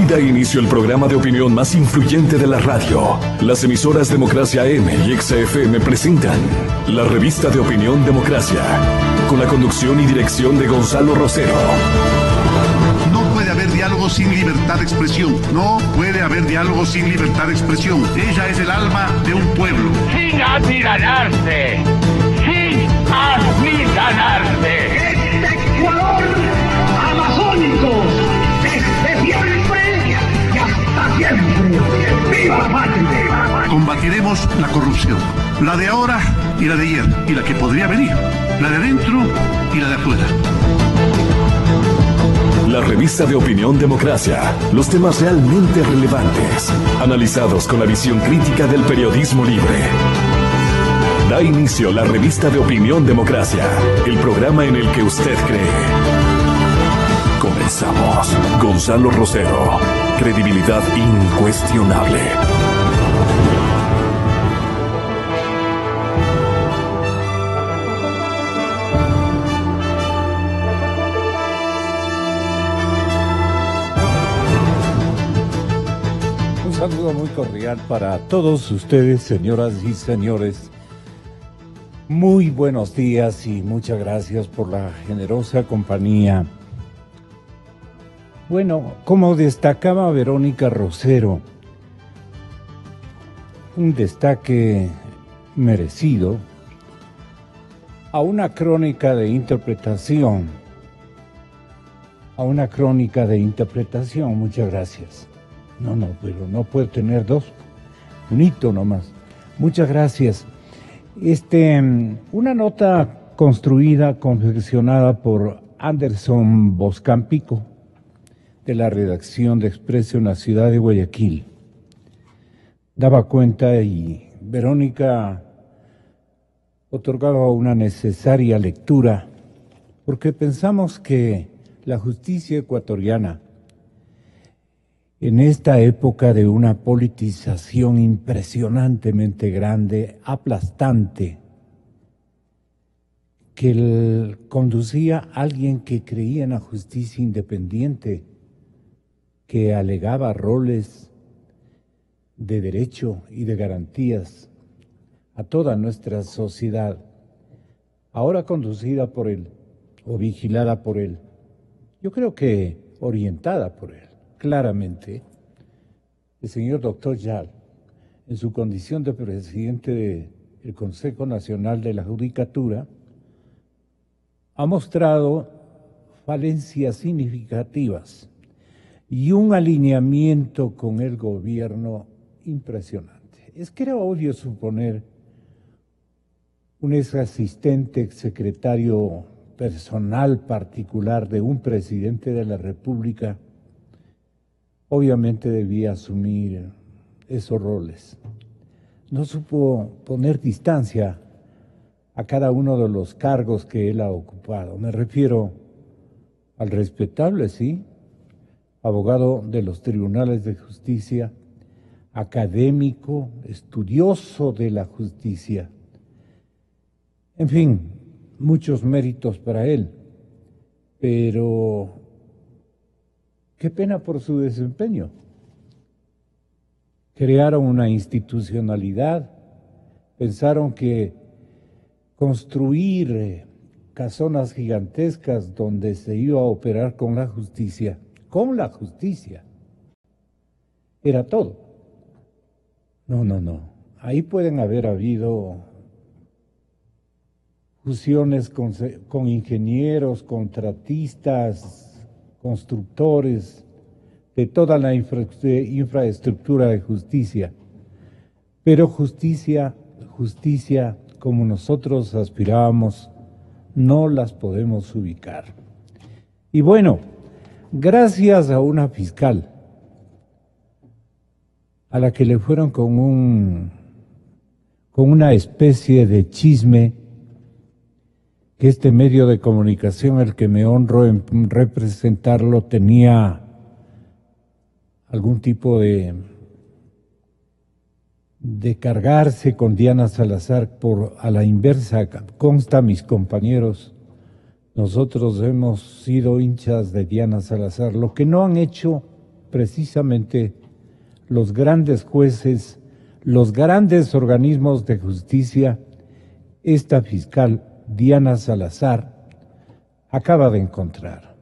Da inicio el programa de opinión más influyente de la radio. Las emisoras Democracia AM y XFM presentan la revista de opinión Democracia, con la conducción y dirección de Gonzalo Rosero. No puede haber diálogo sin libertad de expresión. No puede haber diálogo sin libertad de expresión. Ella es el alma de un pueblo. Sin amilanarse. Sin amilanarse. Este Ecuador amazónico, desde siempre y hasta siempre. ¡Viva la patria! Combatiremos la corrupción. La de ahora y la de ayer. Y la que podría venir. La de adentro y la de afuera. La revista de opinión Democracia. Los temas realmente relevantes, analizados con la visión crítica del periodismo libre. Da inicio la revista de opinión Democracia, el programa en el que usted cree. Comenzamos. Gonzalo Rosero. Credibilidad incuestionable. Un saludo muy cordial para todos ustedes, señoras y señores. Muy buenos días y muchas gracias por la generosa compañía. Bueno, como destacaba Verónica Rosero, un destaque merecido a una crónica de interpretación. Muchas gracias. No, pero no puedo tener dos. Un hito nomás. Muchas gracias. Una nota construida, confeccionada por Anderson Boscampico, de la redacción de Expreso en la ciudad de Guayaquil. Daba cuenta y Verónica otorgaba una necesaria lectura, porque pensamos que la justicia ecuatoriana, en esta época de una politización impresionantemente grande, aplastante, que conducía a alguien que creía en la justicia independiente, que alegaba roles de derecho y de garantías a toda nuestra sociedad, ahora conducida por él o vigilada por él, yo creo que orientada por él. Claramente, el señor doctor Yal, en su condición de presidente del Consejo Nacional de la Judicatura, ha mostrado falencias significativas y un alineamiento con el gobierno impresionante. Es que era obvio suponer un ex asistente, ex secretario personal particular de un presidente de la República, obviamente debía asumir esos roles. No supo poner distancia a cada uno de los cargos que él ha ocupado. Me refiero al respetable, sí, abogado de los tribunales de justicia, académico, estudioso de la justicia. En fin, muchos méritos para él, pero qué pena por su desempeño. Crearon una institucionalidad, pensaron que construir casonas gigantescas donde se iba a operar con la justicia, era todo. No. Ahí pueden haber habido fusiones con ingenieros, contratistas, constructores, de toda la infraestructura de justicia. Pero justicia, como nosotros aspirábamos, no las podemos ubicar. Y bueno, gracias a una fiscal, a la que le fueron con una especie de chisme, que este medio de comunicación, el que me honro en representarlo, tenía algún tipo de cargarse con Diana Salazar a la inversa. Consta, mis compañeros, nosotros hemos sido hinchas de Diana Salazar. Lo que no han hecho precisamente los grandes jueces, los grandes organismos de justicia, esta fiscal Diana Salazar acaba de encontrar.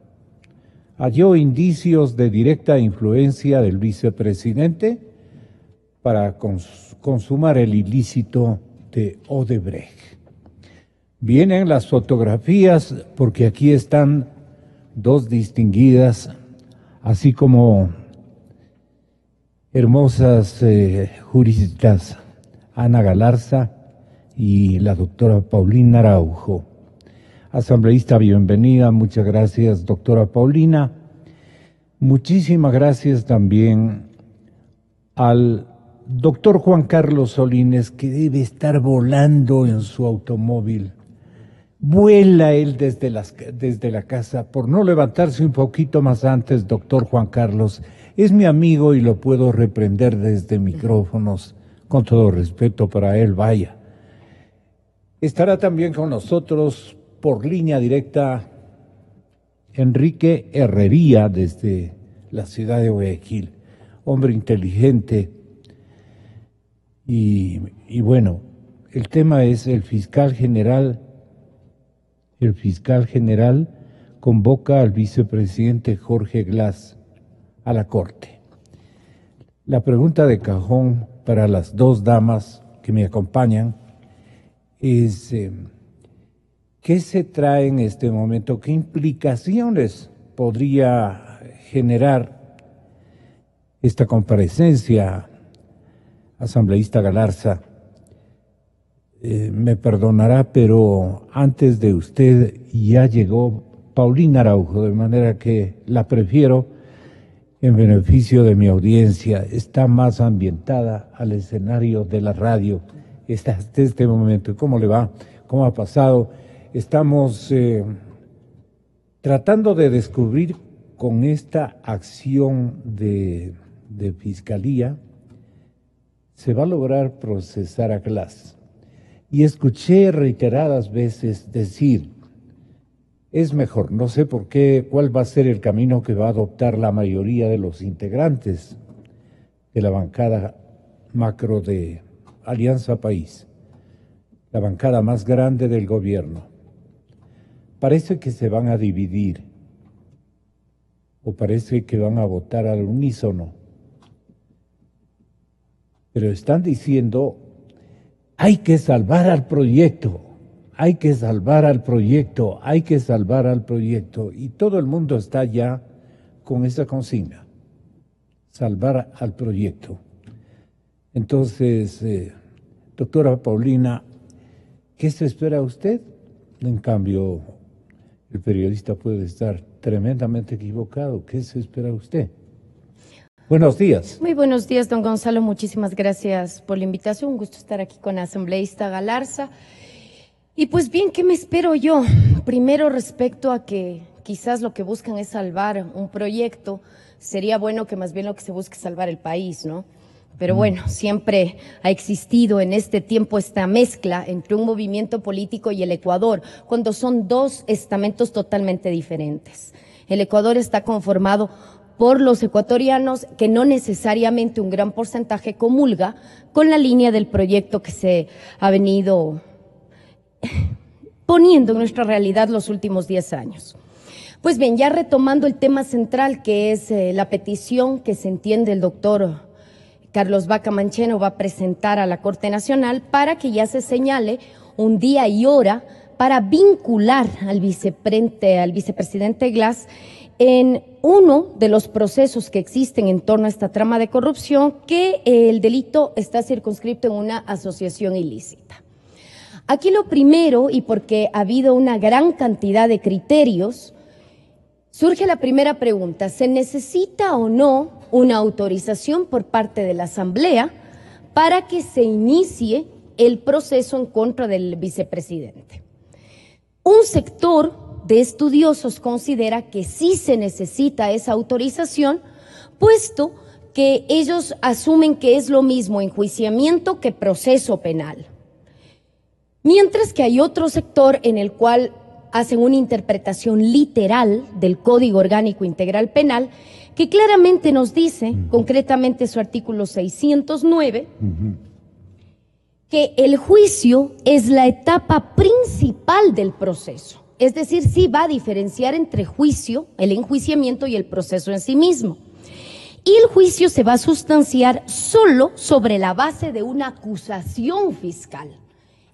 Halló indicios de directa influencia del vicepresidente para consumar el ilícito de Odebrecht. Vienen las fotografías porque aquí están dos distinguidas, así como hermosas juristas, Ana Galarza y la doctora Paulina Araujo. Asambleísta, bienvenida, muchas gracias, doctora Paulina. Muchísimas gracias también al doctor Juan Carlos Solines, que debe estar volando en su automóvil. Vuela él desde la casa, por no levantarse un poquito más antes, doctor Juan Carlos. Es mi amigo y lo puedo reprender desde micrófonos, con todo respeto para él, vaya. Estará también con nosotros por línea directa Enrique Herrería desde la ciudad de Guayaquil, hombre inteligente. Y bueno, el tema es el fiscal general convoca al vicepresidente Jorge Glass a la Corte. La pregunta de cajón para las dos damas que me acompañan es ¿qué se trae en este momento? ¿Qué implicaciones podría generar esta comparecencia? Asambleísta Galarza, me perdonará, pero antes de usted ya llegó Paulina Araujo, de manera que la prefiero en beneficio de mi audiencia. Está más ambientada al escenario de la radio. Está hasta este momento. ¿Cómo le va? ¿Cómo ha pasado? Estamos tratando de descubrir con esta acción de fiscalía, se va a lograr procesar a Glass. Y escuché reiteradas veces decir, es mejor, no sé por qué, cuál va a ser el camino que va a adoptar la mayoría de los integrantes de la bancada macro de Alianza País, la bancada más grande del gobierno. Parece que se van a dividir, o parece que van a votar al unísono. Pero están diciendo, hay que salvar al proyecto, hay que salvar al proyecto, hay que salvar al proyecto. Y todo el mundo está ya con esa consigna, salvar al proyecto. Entonces, doctora Paulina, ¿qué se espera usted? En cambio, el periodista puede estar tremendamente equivocado. ¿Qué se espera usted? Buenos días. Muy buenos días, don Gonzalo. Muchísimas gracias por la invitación. Un gusto estar aquí con la asambleísta Galarza. Y pues bien, ¿qué me espero yo? Primero, respecto a que quizás lo que buscan es salvar un proyecto, sería bueno que más bien lo que se busque es salvar el país, ¿no? Pero bueno, siempre ha existido en este tiempo esta mezcla entre un movimiento político y el Ecuador, cuando son dos estamentos totalmente diferentes. El Ecuador está conformado por los ecuatorianos que no necesariamente un gran porcentaje comulga con la línea del proyecto que se ha venido poniendo en nuestra realidad los últimos 10 años. Pues bien, ya retomando el tema central, que es la petición que se entiende el doctor Carlos Vaca Mancheno va a presentar a la Corte Nacional para que ya se señale un día y hora para vincular al vicepresidente Glass en uno de los procesos que existen en torno a esta trama de corrupción, que el delito está circunscrito en una asociación ilícita. Aquí lo primero, y porque ha habido una gran cantidad de criterios, surge la primera pregunta: ¿se necesita o no una autorización por parte de la Asamblea para que se inicie el proceso en contra del vicepresidente? Un sector de estudiosos considera que sí se necesita esa autorización, puesto que ellos asumen que es lo mismo enjuiciamiento que proceso penal. Mientras que hay otro sector en el cual hacen una interpretación literal del Código Orgánico Integral Penal que claramente nos dice, concretamente su artículo 609, que el juicio es la etapa principal del proceso. Es decir, sí va a diferenciar entre juicio, el enjuiciamiento y el proceso en sí mismo. Y el juicio se va a sustanciar solo sobre la base de una acusación fiscal.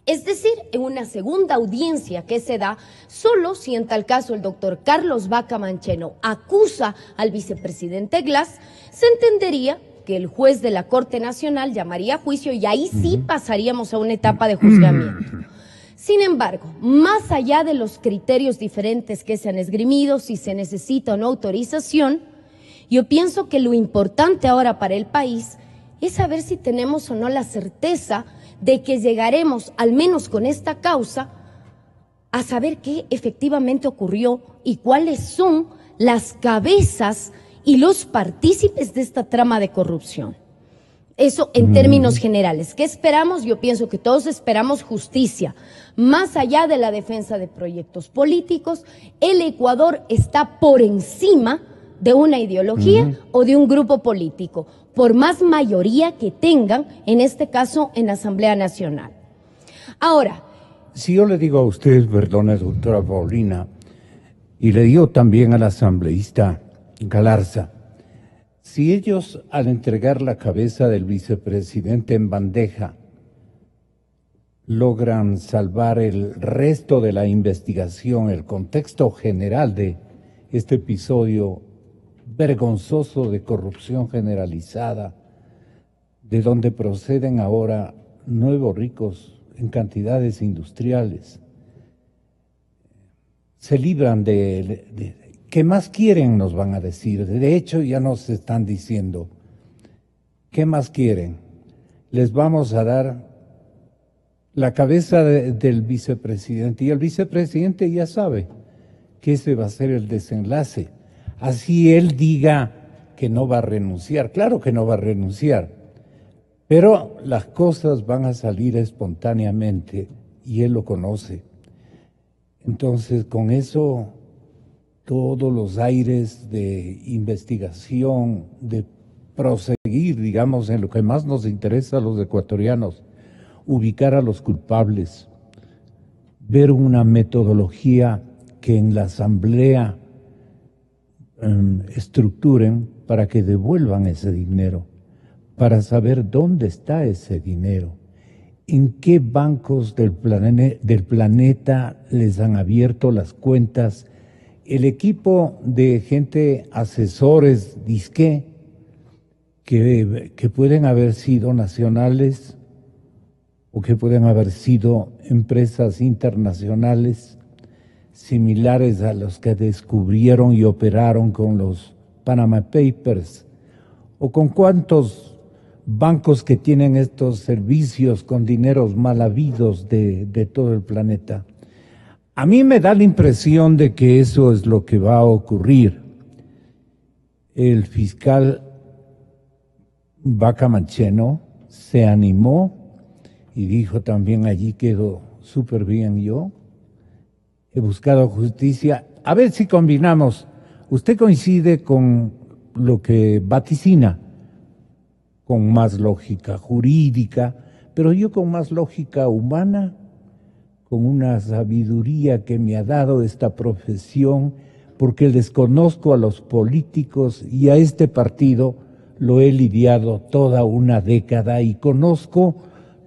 Es decir, en una segunda audiencia que se da solo si en tal caso el doctor Carlos Vaca Mancheno acusa al vicepresidente Glass, se entendería que el juez de la Corte Nacional llamaría a juicio y ahí sí pasaríamos a una etapa de juzgamiento. Sin embargo, más allá de los criterios diferentes que se han esgrimido, si se necesita o no autorización, yo pienso que lo importante ahora para el país es saber si tenemos o no la certeza de que llegaremos, al menos con esta causa, a saber qué efectivamente ocurrió y cuáles son las cabezas y los partícipes de esta trama de corrupción. Eso en términos generales. ¿Qué esperamos? Yo pienso que todos esperamos justicia. Más allá de la defensa de proyectos políticos, el Ecuador está por encima de una ideología o de un grupo político, por más mayoría que tengan, en este caso en la Asamblea Nacional. Ahora, si yo le digo a usted, perdone, doctora Paulina, y le digo también al asambleísta Galarza, si ellos al entregar la cabeza del vicepresidente en bandeja logran salvar el resto de la investigación, el contexto general de este episodio vergonzoso de corrupción generalizada, de donde proceden ahora nuevos ricos en cantidades industriales, se libran de ¿qué más quieren? Nos van a decir. De hecho, ya nos están diciendo, ¿qué más quieren? Les vamos a dar la cabeza del vicepresidente, y el vicepresidente ya sabe que ese va a ser el desenlace. Así él diga que no va a renunciar, claro que no va a renunciar, pero las cosas van a salir espontáneamente y él lo conoce. Entonces, con eso, todos los aires de investigación, de proseguir, digamos, en lo que más nos interesa a los ecuatorianos, ubicar a los culpables, ver una metodología que en la Asamblea estructuren para que devuelvan ese dinero, para saber dónde está ese dinero, en qué bancos del planeta les han abierto las cuentas, el equipo de gente, asesores, disque, que pueden haber sido nacionales o que pueden haber sido empresas internacionales, similares a los que descubrieron y operaron con los Panama Papers, o con cuántos bancos que tienen estos servicios con dineros mal habidos de todo el planeta. A mí me da la impresión de que eso es lo que va a ocurrir. El fiscal Vaca Mancheno se animó y dijo también: allí quedó súper bien yo. He buscado justicia. A ver si combinamos. Usted coincide con lo que vaticina, con más lógica jurídica, pero yo con más lógica humana, con una sabiduría que me ha dado esta profesión, porque desconozco a los políticos y a este partido lo he lidiado toda una década y conozco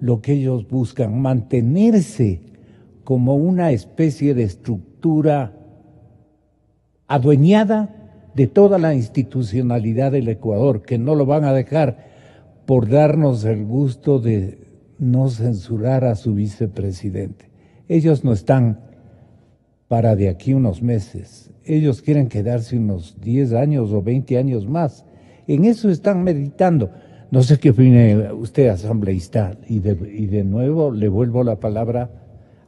lo que ellos buscan, mantenerse como una especie de estructura adueñada de toda la institucionalidad del Ecuador, que no lo van a dejar por darnos el gusto de no censurar a su vicepresidente. Ellos no están para de aquí unos meses, ellos quieren quedarse unos 10 años o 20 años más. En eso están meditando. No sé qué opine usted, asambleísta, y de nuevo le vuelvo la palabra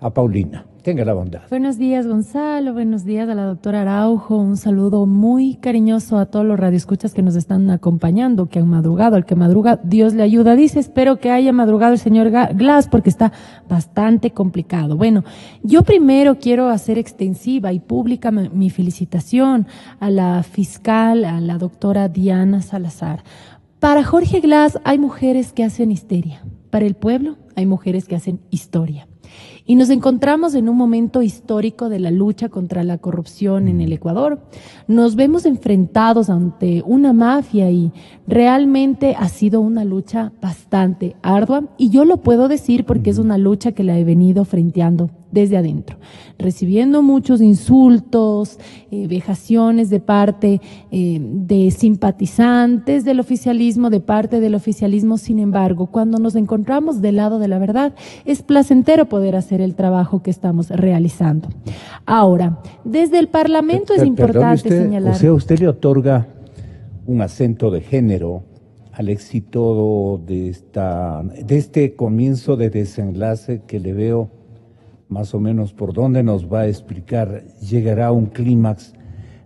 a Paulina. Tenga la bondad. Buenos días, Gonzalo. Buenos días a la doctora Araujo. Un saludo muy cariñoso a todos los radioescuchas que nos están acompañando, que han madrugado. Al que madruga, Dios le ayuda. Dice, espero que haya madrugado el señor Glass porque está bastante complicado. Bueno, yo primero quiero hacer extensiva y pública mi felicitación a la fiscal, a la doctora Diana Salazar. Para Jorge Glass hay mujeres que hacen histeria. Para el pueblo hay mujeres que hacen historia. Y nos encontramos en un momento histórico de la lucha contra la corrupción en el Ecuador. Nos vemos enfrentados ante una mafia y realmente ha sido una lucha bastante ardua. Y yo lo puedo decir porque es una lucha que la he venido frenteando desde adentro, recibiendo muchos insultos, vejaciones de parte de simpatizantes del oficialismo, de parte del oficialismo. Sin embargo, cuando nos encontramos del lado de la verdad, es placentero poder hacer el trabajo que estamos realizando. Ahora, desde el Parlamento es importante señalar. O sea, usted le otorga un acento de género al éxito de este comienzo de desenlace que le veo más o menos por dónde nos va a explicar. Llegará a un clímax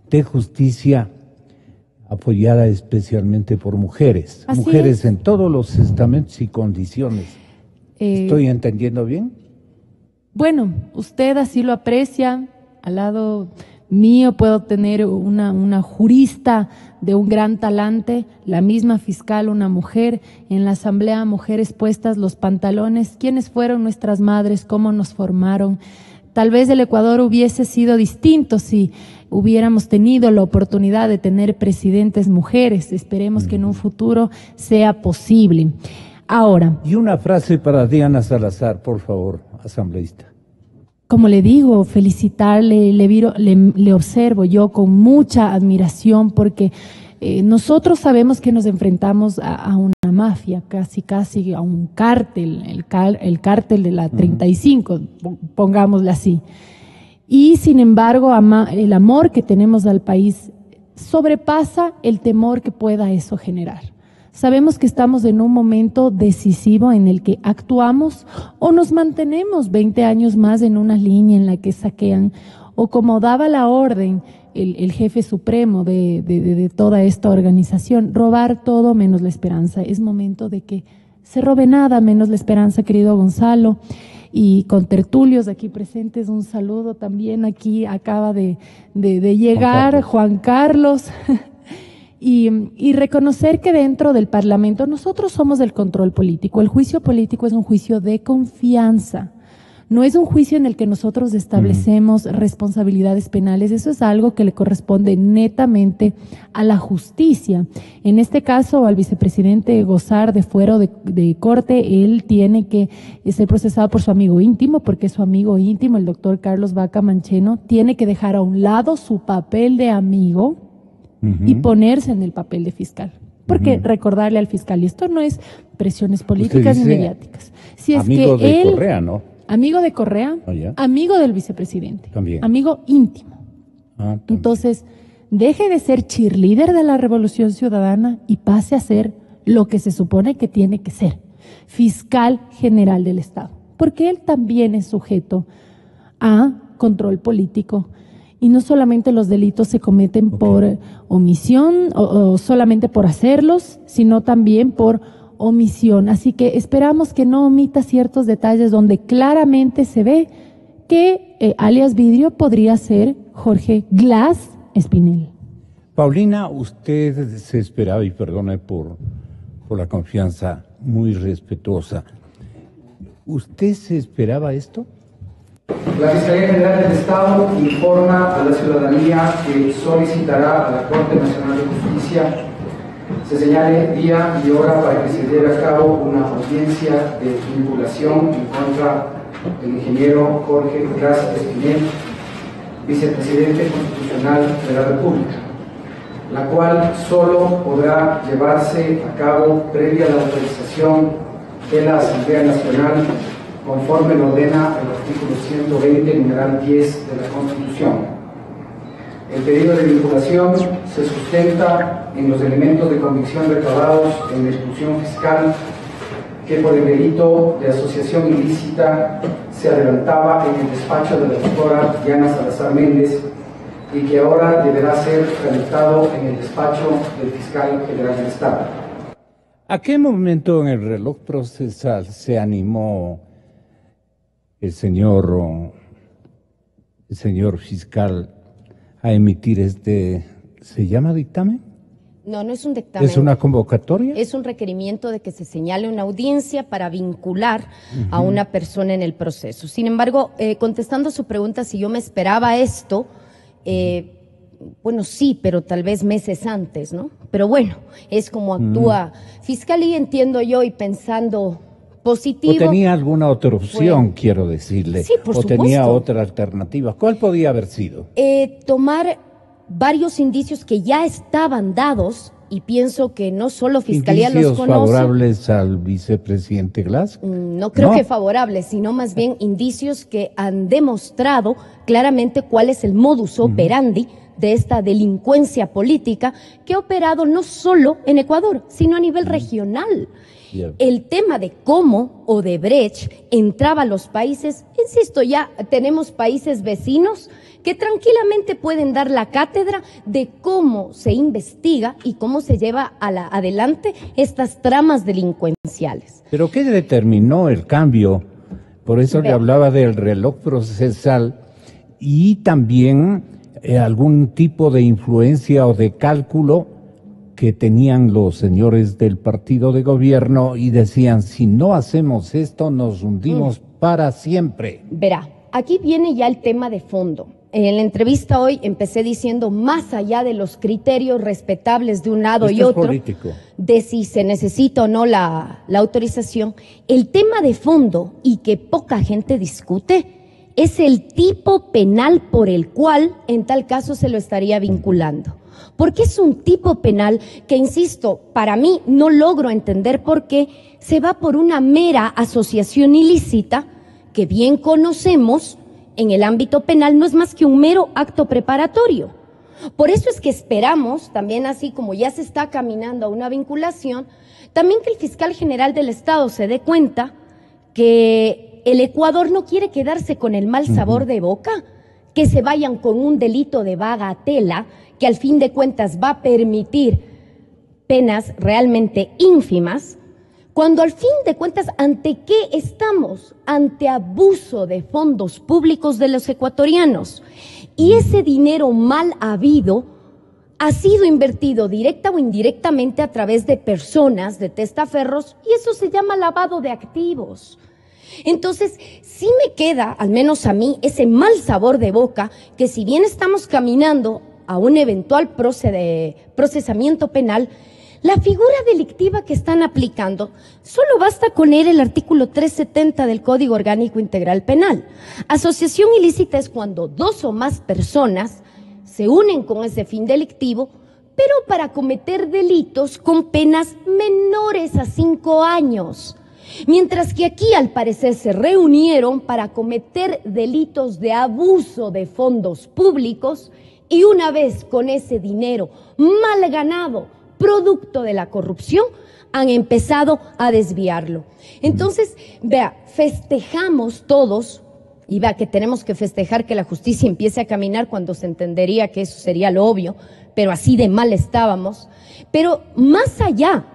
de justicia apoyada especialmente por mujeres. Así mujeres es. En todos los estamentos y condiciones. ¿Estoy entendiendo bien? Bueno, usted así lo aprecia. Al lado mío puedo tener una jurista de un gran talante, la misma fiscal, una mujer. En la asamblea, mujeres puestas los pantalones. ¿Quiénes fueron nuestras madres? ¿Cómo nos formaron? Tal vez el Ecuador hubiese sido distinto si hubiéramos tenido la oportunidad de tener presidentes mujeres. Esperemos que en un futuro sea posible. Ahora. Y una frase para Diana Salazar, por favor, asambleísta. Como le digo, felicitarle, le observo yo con mucha admiración porque nosotros sabemos que nos enfrentamos a una mafia, casi a un cártel, el cártel de la 35, pongámosle así. Y sin embargo, el amor que tenemos al país sobrepasa el temor que pueda eso generar. Sabemos que estamos en un momento decisivo en el que actuamos o nos mantenemos 20 años más en una línea en la que saquean, o como daba la orden el jefe supremo de toda esta organización, robar todo menos la esperanza. Es momento de que se robe nada menos la esperanza, querido Gonzalo. Y con tertulios aquí presentes, un saludo también. Aquí acaba de llegar Juan Carlos. Y reconocer que dentro del Parlamento nosotros somos el control político. El juicio político es un juicio de confianza. No es un juicio en el que nosotros establecemos responsabilidades penales. Eso es algo que le corresponde netamente a la justicia. En este caso, al vicepresidente gozar de fuero de corte, él tiene que ser procesado por su amigo íntimo, porque su amigo íntimo, el doctor Carlos Vaca Mancheno, tiene que dejar a un lado su papel de amigo y ponerse en el papel de fiscal. Porque recordarle al fiscal, y esto no es presiones políticas ni mediáticas. Si es amigo que de él, Correa, ¿no? Amigo de Correa, amigo del vicepresidente, también. Amigo íntimo. Entonces, deje de ser cheerleader de la Revolución Ciudadana y pase a ser lo que se supone que tiene que ser, fiscal general del Estado. Porque él también es sujeto a control político. Y no solamente los delitos se cometen por omisión o solamente por hacerlos, sino también por omisión. Así que esperamos que no omita ciertos detalles donde claramente se ve que alias Vidrio podría ser Jorge Glass Espinel. Paulina, usted se esperaba, y perdone por la confianza muy respetuosa, ¿usted se esperaba esto? La Fiscalía General del Estado informa a la ciudadanía que solicitará a la Corte Nacional de Justicia se señale día y hora para que se lleve a cabo una audiencia de vinculación en contra del ingeniero Jorge Glass Espinel, vicepresidente constitucional de la República, la cual solo podrá llevarse a cabo previa a la autorización de la Asamblea Nacional, conforme lo ordena el artículo 120, numeral 10 de la Constitución. El pedido de vinculación se sustenta en los elementos de convicción recabados en la instrucción fiscal que por el delito de asociación ilícita se adelantaba en el despacho de la doctora Diana Salazar Méndez y que ahora deberá ser tramitado en el despacho del fiscal general del Estado. ¿A qué momento en el reloj procesal se animó el señor fiscal a emitir ¿se llama dictamen? No, no es un dictamen. ¿Es una convocatoria? Es un requerimiento de que se señale una audiencia para vincular a una persona en el proceso. Sin embargo, contestando a su pregunta si yo me esperaba esto, bueno, sí, pero tal vez meses antes, ¿no? Pero bueno, es como actúa Fiscalía, entiendo yo, y pensando positivo. ¿O tenía alguna otra opción, quiero decirle? Sí, por supuesto. ¿O tenía otra alternativa? ¿Cuál podía haber sido? Tomar varios indicios que ya estaban dados, y pienso que no solo Fiscalía los conoce. ¿Indicios favorables al vicepresidente Glass? No creo que favorables, sino más bien indicios que han demostrado claramente cuál es el modus operandi de esta delincuencia política que ha operado no solo en Ecuador, sino a nivel regional. El tema de cómo Odebrecht entraba a los países, insisto, ya tenemos países vecinos que tranquilamente pueden dar la cátedra de cómo se investiga y cómo se lleva adelante estas tramas delincuenciales. ¿Pero qué determinó el cambio? Por eso le hablaba del reloj procesal y también algún tipo de influencia o de cálculo que tenían los señores del partido de gobierno y decían, si no hacemos esto, nos hundimos para siempre. Verá, aquí viene ya el tema de fondo. En la entrevista hoy empecé diciendo, más allá de los criterios respetables de un lado y otro, de si se necesita o no la autorización, el tema de fondo y que poca gente discute es el tipo penal por el cual en tal caso se lo estaría vinculando. Porque es un tipo penal que, insisto, para mí no logro entender por qué se va por una mera asociación ilícita que bien conocemos en el ámbito penal no es más que un mero acto preparatorio. Por eso es que esperamos, también así como ya se está caminando a una vinculación, también que el fiscal general del Estado se dé cuenta que el Ecuador no quiere quedarse con el mal sabor de boca, que se vayan con un delito de bagatela que al fin de cuentas va a permitir penas realmente ínfimas, cuando al fin de cuentas, ¿ante qué estamos? Ante abuso de fondos públicos de los ecuatorianos. Y ese dinero mal habido ha sido invertido directa o indirectamente a través de personas, de testaferros, y eso se llama lavado de activos. Entonces, sí me queda, al menos a mí, ese mal sabor de boca, que si bien estamos caminando a un eventual procesamiento penal, la figura delictiva que están aplicando, solo basta con leer el artículo 370 del Código Orgánico Integral Penal. Asociación ilícita es cuando dos o más personas se unen con ese fin delictivo, pero para cometer delitos con penas menores a 5 años. Mientras que aquí al parecer se reunieron para cometer delitos de abuso de fondos públicos y una vez con ese dinero mal ganado, producto de la corrupción, han empezado a desviarlo. Entonces, vea, festejamos todos, y vea que tenemos que festejar que la justicia empiece a caminar cuando se entendería que eso sería lo obvio, pero así de mal estábamos. Pero más allá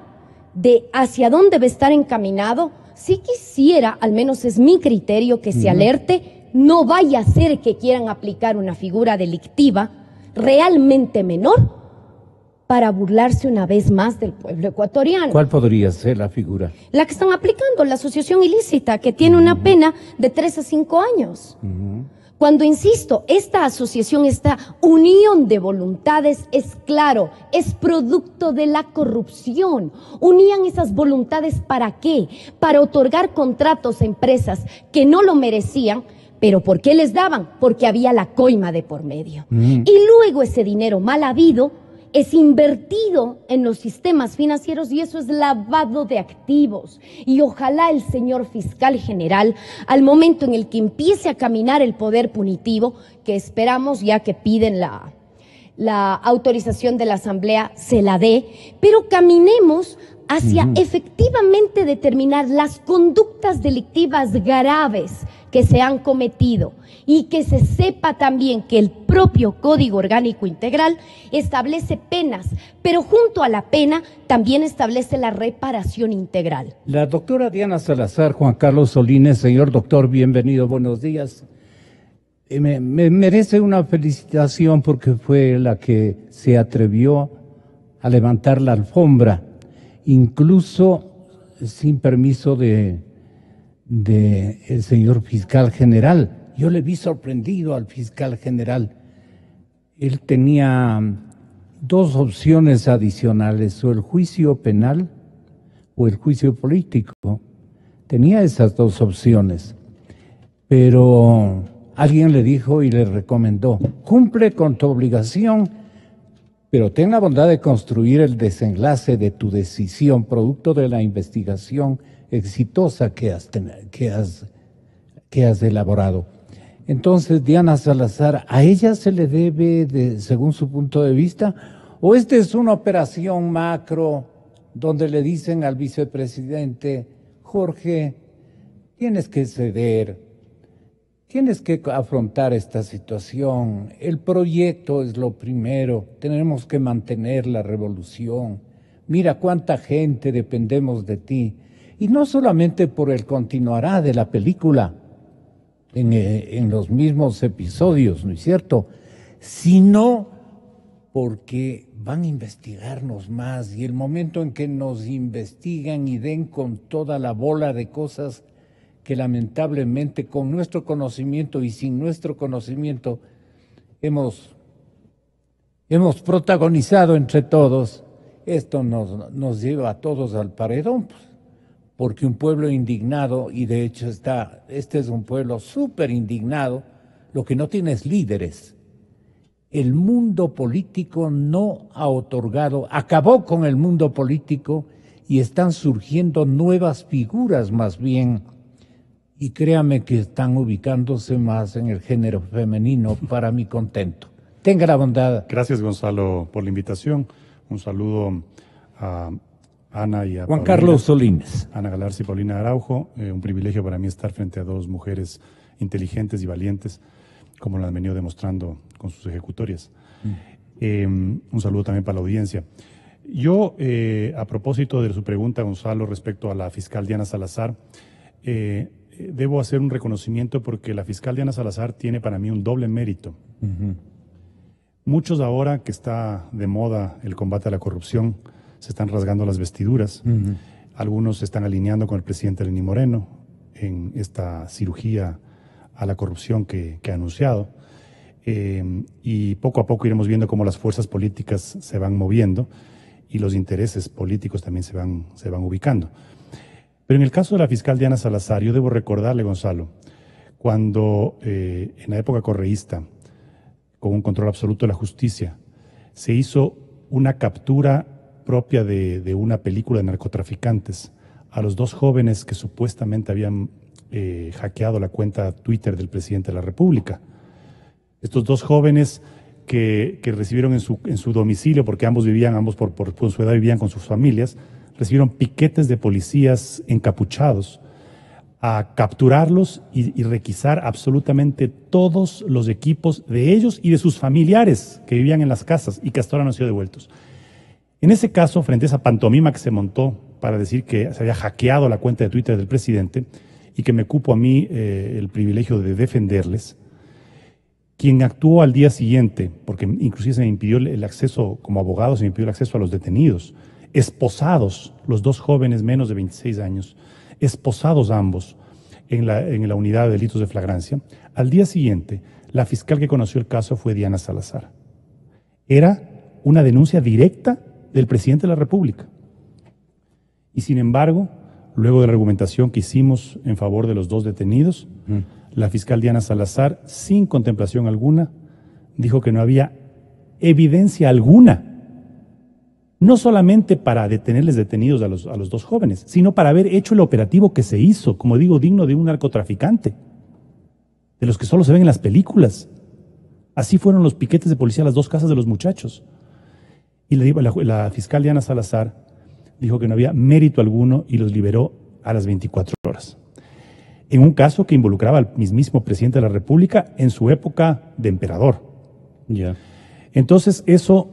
de hacia dónde debe estar encaminado, sí quisiera, al menos es mi criterio, que se alerte, no vaya a ser que quieran aplicar una figura delictiva realmente menor para burlarse una vez más del pueblo ecuatoriano. ¿Cuál podría ser la figura? La que están aplicando, la asociación ilícita, que tiene una pena de 3 a 5 años. Cuando, insisto, esta asociación, esta unión de voluntades es claro, es producto de la corrupción. Unían esas voluntades ¿para qué? Para otorgar contratos a empresas que no lo merecían. ¿Pero por qué les daban? Porque había la coima de por medio. Y luego ese dinero mal habido es invertido en los sistemas financieros y eso es lavado de activos. Y ojalá el señor fiscal general, al momento en el que empiece a caminar el poder punitivo, que esperamos ya que piden la autorización de la Asamblea se la dé, pero caminemos hacia efectivamente determinar las conductas delictivas graves que se han cometido y que se sepa también que el propio Código Orgánico Integral establece penas, pero junto a la pena también establece la reparación integral. La doctora Diana Salazar, Juan Carlos Solines, señor doctor, bienvenido, buenos días. Me merece una felicitación porque fue la que se atrevió a levantar la alfombra, incluso sin permiso de el señor fiscal general. Yo le vi sorprendido al fiscal general. Él tenía dos opciones adicionales, o el juicio penal o el juicio político. Tenía esas dos opciones, pero alguien le dijo y le recomendó: cumple con tu obligación, pero ten la bondad de construir el desenlace de tu decisión, producto de la investigación exitosa que has elaborado. Entonces, Diana Salazar, ¿a ella se le debe, según su punto de vista, o esta es una operación macro donde le dicen al vicepresidente: Jorge, tienes que ceder, tienes que afrontar esta situación, el proyecto es lo primero, tenemos que mantener la revolución, mira cuánta gente dependemos de ti, y no solamente por el continuará de la película, en los mismos episodios, ¿no es cierto?, sino porque van a investigarnos más, y el momento en que nos investigan y den con toda la bola de cosas que lamentablemente con nuestro conocimiento y sin nuestro conocimiento hemos protagonizado entre todos, esto nos lleva a todos al paredón, pues, porque un pueblo indignado, y de hecho este es un pueblo súper indignado, lo que no tiene es líderes. El mundo político no ha otorgado, acabó con el mundo político y están surgiendo nuevas figuras más bien, y créame que están ubicándose más en el género femenino, para mi contento. Tenga la bondad. Gracias, Gonzalo, por la invitación. Un saludo a Ana y a Juan Paulina, Carlos Solines. Ana Galarza y Paulina Araujo. Un privilegio para mí estar frente a dos mujeres inteligentes y valientes, como lo han venido demostrando con sus ejecutorias. Un saludo también para la audiencia. Yo, a propósito de su pregunta, Gonzalo, respecto a la fiscal Diana Salazar, debo hacer un reconocimiento porque la fiscal Diana Salazar tiene para mí un doble mérito. Muchos ahora que está de moda el combate a la corrupción se están rasgando las vestiduras. Algunos se están alineando con el presidente Lenín Moreno en esta cirugía a la corrupción que ha anunciado. Y poco a poco iremos viendo cómo las fuerzas políticas se van moviendo y los intereses políticos también se van ubicando. Pero en el caso de la fiscal Diana Salazar, yo debo recordarle, Gonzalo, cuando en la época correísta, con un control absoluto de la justicia, se hizo una captura propia de una película de narcotraficantes a los dos jóvenes que supuestamente habían hackeado la cuenta Twitter del presidente de la República. Estos dos jóvenes que recibieron en su domicilio, porque ambos por su edad vivían con sus familias, recibieron piquetes de policías encapuchados a capturarlos y requisar absolutamente todos los equipos de ellos y de sus familiares que vivían en las casas y que hasta ahora no han sido devueltos. En ese caso, frente a esa pantomima que se montó para decir que se había hackeado la cuenta de Twitter del presidente y que me cupo a mí el privilegio de defenderles, quien actuó al día siguiente, porque inclusive se me impidió el acceso, como abogado se me impidió el acceso a los detenidos, esposados, los dos jóvenes menos de 26 años, esposados ambos en la unidad de delitos de flagrancia. Al día siguiente, la fiscal que conoció el caso fue Diana Salazar. Era una denuncia directa del presidente de la República. Y sin embargo, luego de la argumentación que hicimos en favor de los dos detenidos, la fiscal Diana Salazar, sin contemplación alguna, dijo que no había evidencia alguna, no solamente para detenerles detenidos a los dos jóvenes, sino para haber hecho el operativo que se hizo, como digo, digno de un narcotraficante, de los que solo se ven en las películas. Así fueron los piquetes de policía a las 2 casas de los muchachos. Y la fiscal Diana Salazar dijo que no había mérito alguno y los liberó a las 24 horas. En un caso que involucraba al mismísimo presidente de la República en su época de emperador. Ya. Entonces, eso,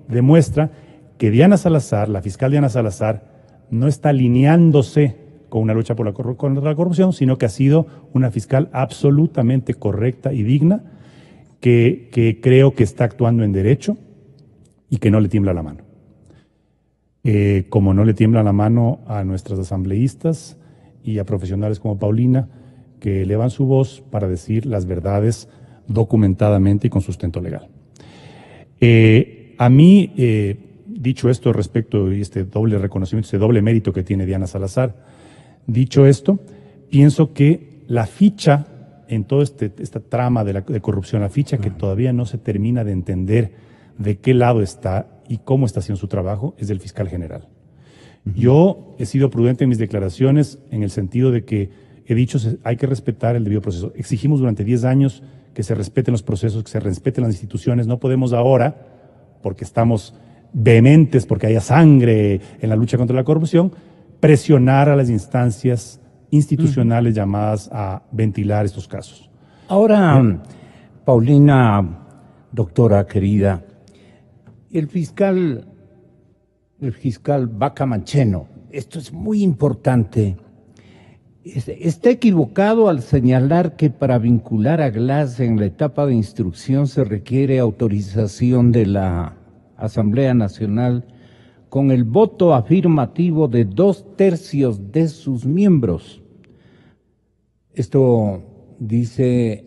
demuestra que Diana Salazar, la fiscal Diana Salazar, no está alineándose con una lucha contra la corrupción, sino que ha sido una fiscal absolutamente correcta y digna, que creo que está actuando en derecho y que no le tiembla la mano. Como no le tiembla la mano a nuestras asambleístas y a profesionales como Paulina, que elevan su voz para decir las verdades documentadamente y con sustento legal. A mí, dicho esto respecto de este doble reconocimiento, este doble mérito que tiene Diana Salazar, dicho esto, pienso que la ficha en toda esta trama de corrupción, la ficha que todavía no se termina de entender de qué lado está y cómo está haciendo su trabajo, es del fiscal general. Yo he sido prudente en mis declaraciones en el sentido de que he dicho hay que respetar el debido proceso. Exigimos durante 10 años que se respeten los procesos, que se respeten las instituciones. No podemos ahora, porque estamos vehementes, porque haya sangre en la lucha contra la corrupción, presionar a las instancias institucionales llamadas a ventilar estos casos. Ahora, Paulina, doctora querida, el fiscal Vaca Mancheno, esto es muy importante, está equivocado al señalar que para vincular a Glass en la etapa de instrucción se requiere autorización de la Asamblea Nacional con el voto afirmativo de 2/3 de sus miembros. Esto dice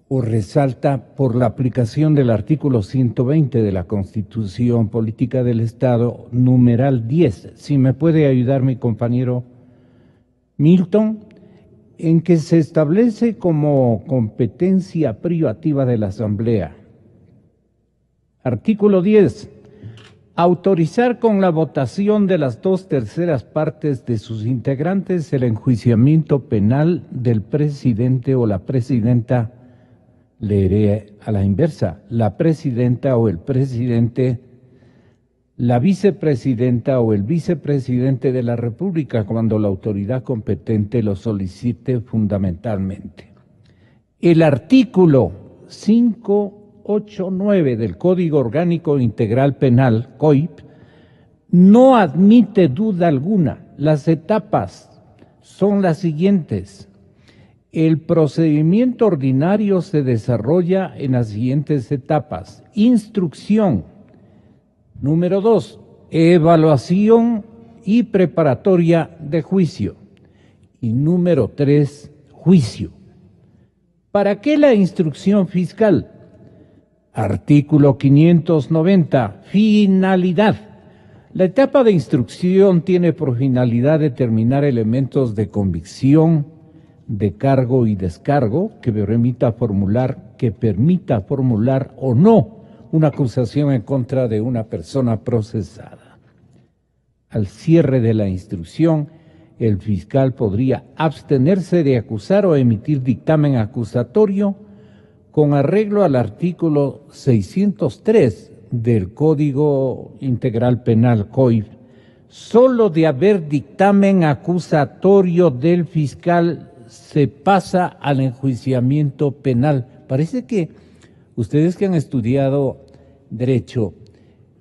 o resalta por la aplicación del artículo 120 de la Constitución Política del Estado, numeral 10. Si me puede ayudar mi compañero Milton, en que se establece como competencia privativa de la Asamblea. Artículo 10. Autorizar con la votación de las 2/3 partes de sus integrantes el enjuiciamiento penal del presidente o la presidenta. Leeré a la inversa: la presidenta o el presidente, la vicepresidenta o el vicepresidente de la República cuando la autoridad competente lo solicite fundamentalmente. El artículo 589 del Código Orgánico Integral Penal, COIP, no admite duda alguna. Las etapas son las siguientes. El procedimiento ordinario se desarrolla en las siguientes etapas. Instrucción. Número 2, evaluación y preparatoria de juicio. Y número 3, juicio. ¿Para qué la instrucción fiscal? Artículo 590, finalidad. La etapa de instrucción tiene por finalidad determinar elementos de convicción, de cargo y descargo que permita formular o no una acusación en contra de una persona procesada. Al cierre de la instrucción, el fiscal podría abstenerse de acusar o emitir dictamen acusatorio con arreglo al artículo 603 del Código Integral Penal, COIP. Solo de haber dictamen acusatorio del fiscal se pasa al enjuiciamiento penal. Parece que ustedes que han estudiado Derecho,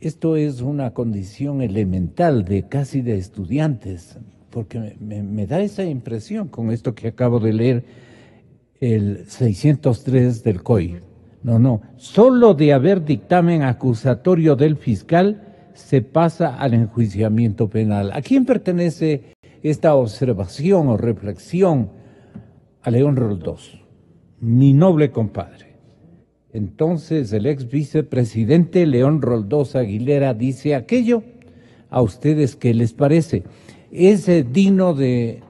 esto es una condición elemental de casi de estudiantes, porque me da esa impresión con esto que acabo de leer, el 603 del COI. No, solo de haber dictamen acusatorio del fiscal se pasa al enjuiciamiento penal. ¿A quién pertenece esta observación o reflexión? A León Roldós, mi noble compadre. Entonces el ex vicepresidente León Roldós Aguilera dice aquello. ¿A ustedes qué les parece? ¿Es digno de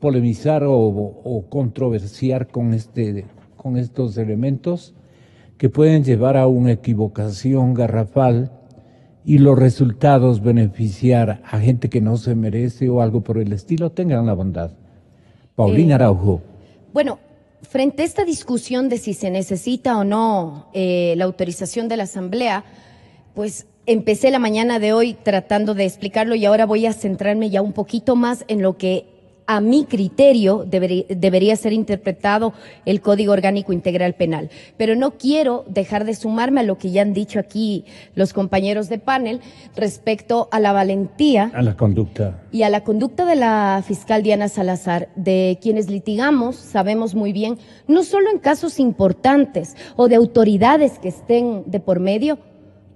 polemizar o controversiar con estos elementos que pueden llevar a una equivocación garrafal y los resultados beneficiar a gente que no se merece o algo por el estilo? Tengan la bondad. Paulina Araujo. Bueno, frente a esta discusión de si se necesita o no la autorización de la Asamblea, pues empecé la mañana de hoy tratando de explicarlo y ahora voy a centrarme ya un poquito más en lo que a mi criterio debería ser interpretado el Código Orgánico Integral Penal. Pero no quiero dejar de sumarme a lo que ya han dicho aquí los compañeros de panel respecto a la valentía, a la conducta y a la conducta de la fiscal Diana Salazar, de quienes litigamos, sabemos muy bien, no solo en casos importantes o de autoridades que estén de por medio.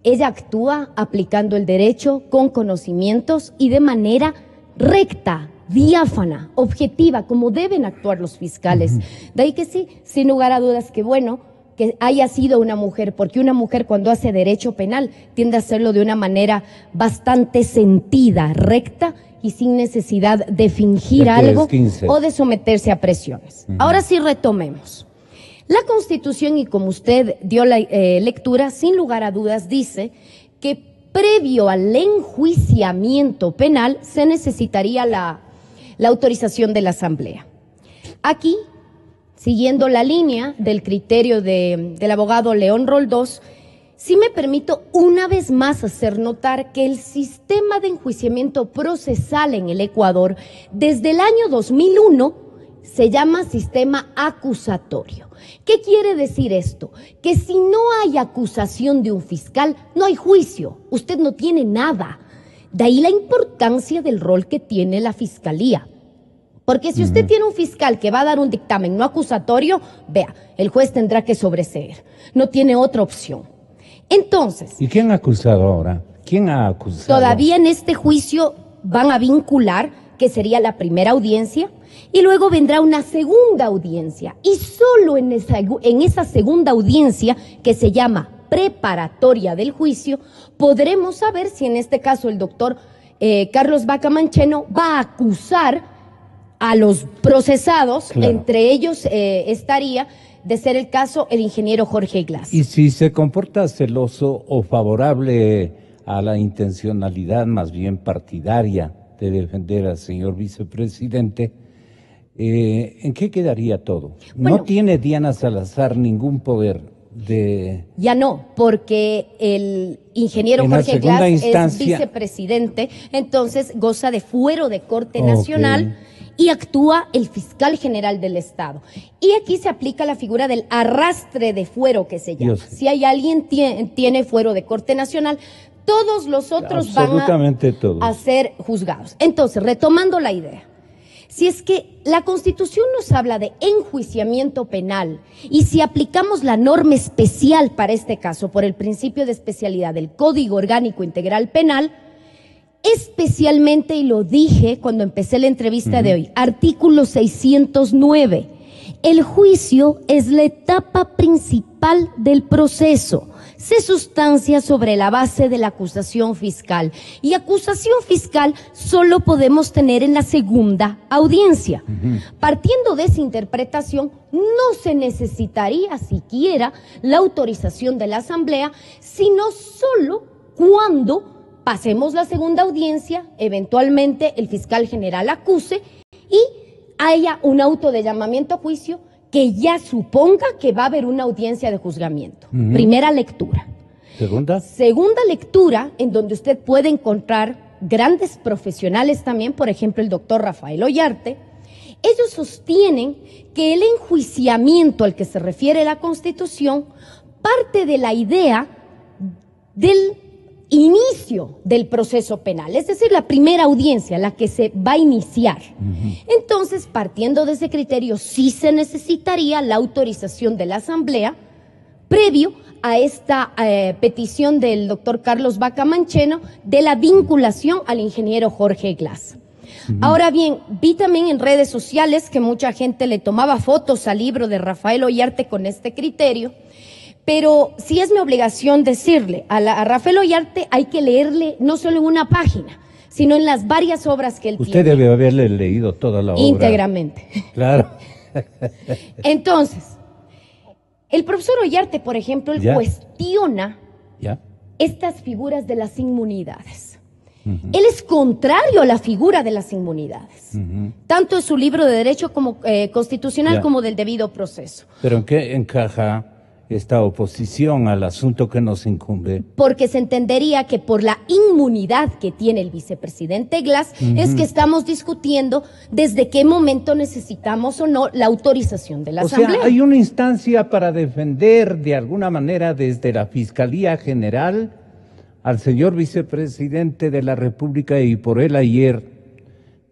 Ella actúa aplicando el derecho con conocimientos y de manera recta, diáfana, objetiva, como deben actuar los fiscales. De ahí que sí, sin lugar a dudas, que bueno que haya sido una mujer, porque una mujer cuando hace derecho penal tiende a hacerlo de una manera bastante sentida, recta y sin necesidad de fingir algo o de someterse a presiones. Ahora sí retomemos. La Constitución, y como usted dio la lectura, sin lugar a dudas dice que previo al enjuiciamiento penal se necesitaría la autorización de la Asamblea. Aquí, siguiendo la línea del criterio del abogado León Roldós, sí me permito una vez más hacer notar que el sistema de enjuiciamiento procesal en el Ecuador desde el año 2001 se llama sistema acusatorio. ¿Qué quiere decir esto? Que si no hay acusación de un fiscal, no hay juicio, usted no tiene nada. De ahí la importancia del rol que tiene la fiscalía. Porque si usted tiene un fiscal que va a dar un dictamen no acusatorio, vea, el juez tendrá que sobreseer. No tiene otra opción. Entonces... ¿Y quién ha acusado ahora? ¿Quién ha acusado? Todavía en este juicio van a vincular, que sería la primera audiencia, y luego vendrá una segunda audiencia. Y solo en esa segunda audiencia, que se llama preparatoria del juicio, podremos saber si en este caso el doctor Carlos Vaca Mancheno va a acusar a los procesados, claro. Entre ellos estaría, de ser el caso, el ingeniero Jorge Glass. Y si se comporta celoso o favorable a la intencionalidad más bien partidaria de defender al señor vicepresidente, ¿en qué quedaría todo? Bueno, ¿no tiene Diana Salazar ningún poder de...? Ya no, porque el ingeniero Jorge Glass es vicepresidente, entonces goza de fuero de Corte Nacional y actúa el fiscal general del Estado. Y aquí se aplica la figura del arrastre de fuero, que se llama. Si hay alguien tiene fuero de Corte Nacional, todos los otros van a ser juzgados. Entonces, retomando la idea, si es que la Constitución nos habla de enjuiciamiento penal y si aplicamos la norma especial para este caso por el principio de especialidad del Código Orgánico Integral Penal, especialmente, y lo dije cuando empecé la entrevista de hoy, artículo 609, el juicio es la etapa principal del proceso. Se sustancia sobre la base de la acusación fiscal. Y acusación fiscal solo podemos tener en la segunda audiencia. Partiendo de esa interpretación, no se necesitaría siquiera la autorización de la Asamblea, sino solo cuando pasemos la segunda audiencia, eventualmente el fiscal general acuse y haya un auto de llamamiento a juicio que ya suponga que va a haber una audiencia de juzgamiento. Primera lectura. Segunda lectura, en donde usted puede encontrar grandes profesionales también, por ejemplo el doctor Rafael Ollarte. Ellos sostienen que el enjuiciamiento al que se refiere la Constitución parte de la idea del inicio del proceso penal, es decir, la primera audiencia, la que se va a iniciar. Entonces, partiendo de ese criterio, sí se necesitaría la autorización de la Asamblea previo a esta petición del doctor Carlos Vaca Mancheno de la vinculación al ingeniero Jorge Glass. Ahora bien, vi también en redes sociales que mucha gente le tomaba fotos al libro de Rafael Ollarte con este criterio. Pero sí es mi obligación decirle, a Rafael Ollarte hay que leerle no solo en una página, sino en las varias obras que él tiene. Usted debe haberle leído toda la obra. Íntegramente. Claro. Entonces, el profesor Ollarte, por ejemplo, él cuestiona estas figuras de las inmunidades. Él es contrario a la figura de las inmunidades, tanto en su libro de Derecho Constitucional como del debido proceso. ¿Pero en qué encaja esta oposición al asunto que nos incumbe? Porque se entendería que por la inmunidad que tiene el vicepresidente Glass es que estamos discutiendo desde qué momento necesitamos o no la autorización de la Asamblea. O sea, hay una instancia para defender de alguna manera desde la Fiscalía General al señor vicepresidente de la República, y por él ayer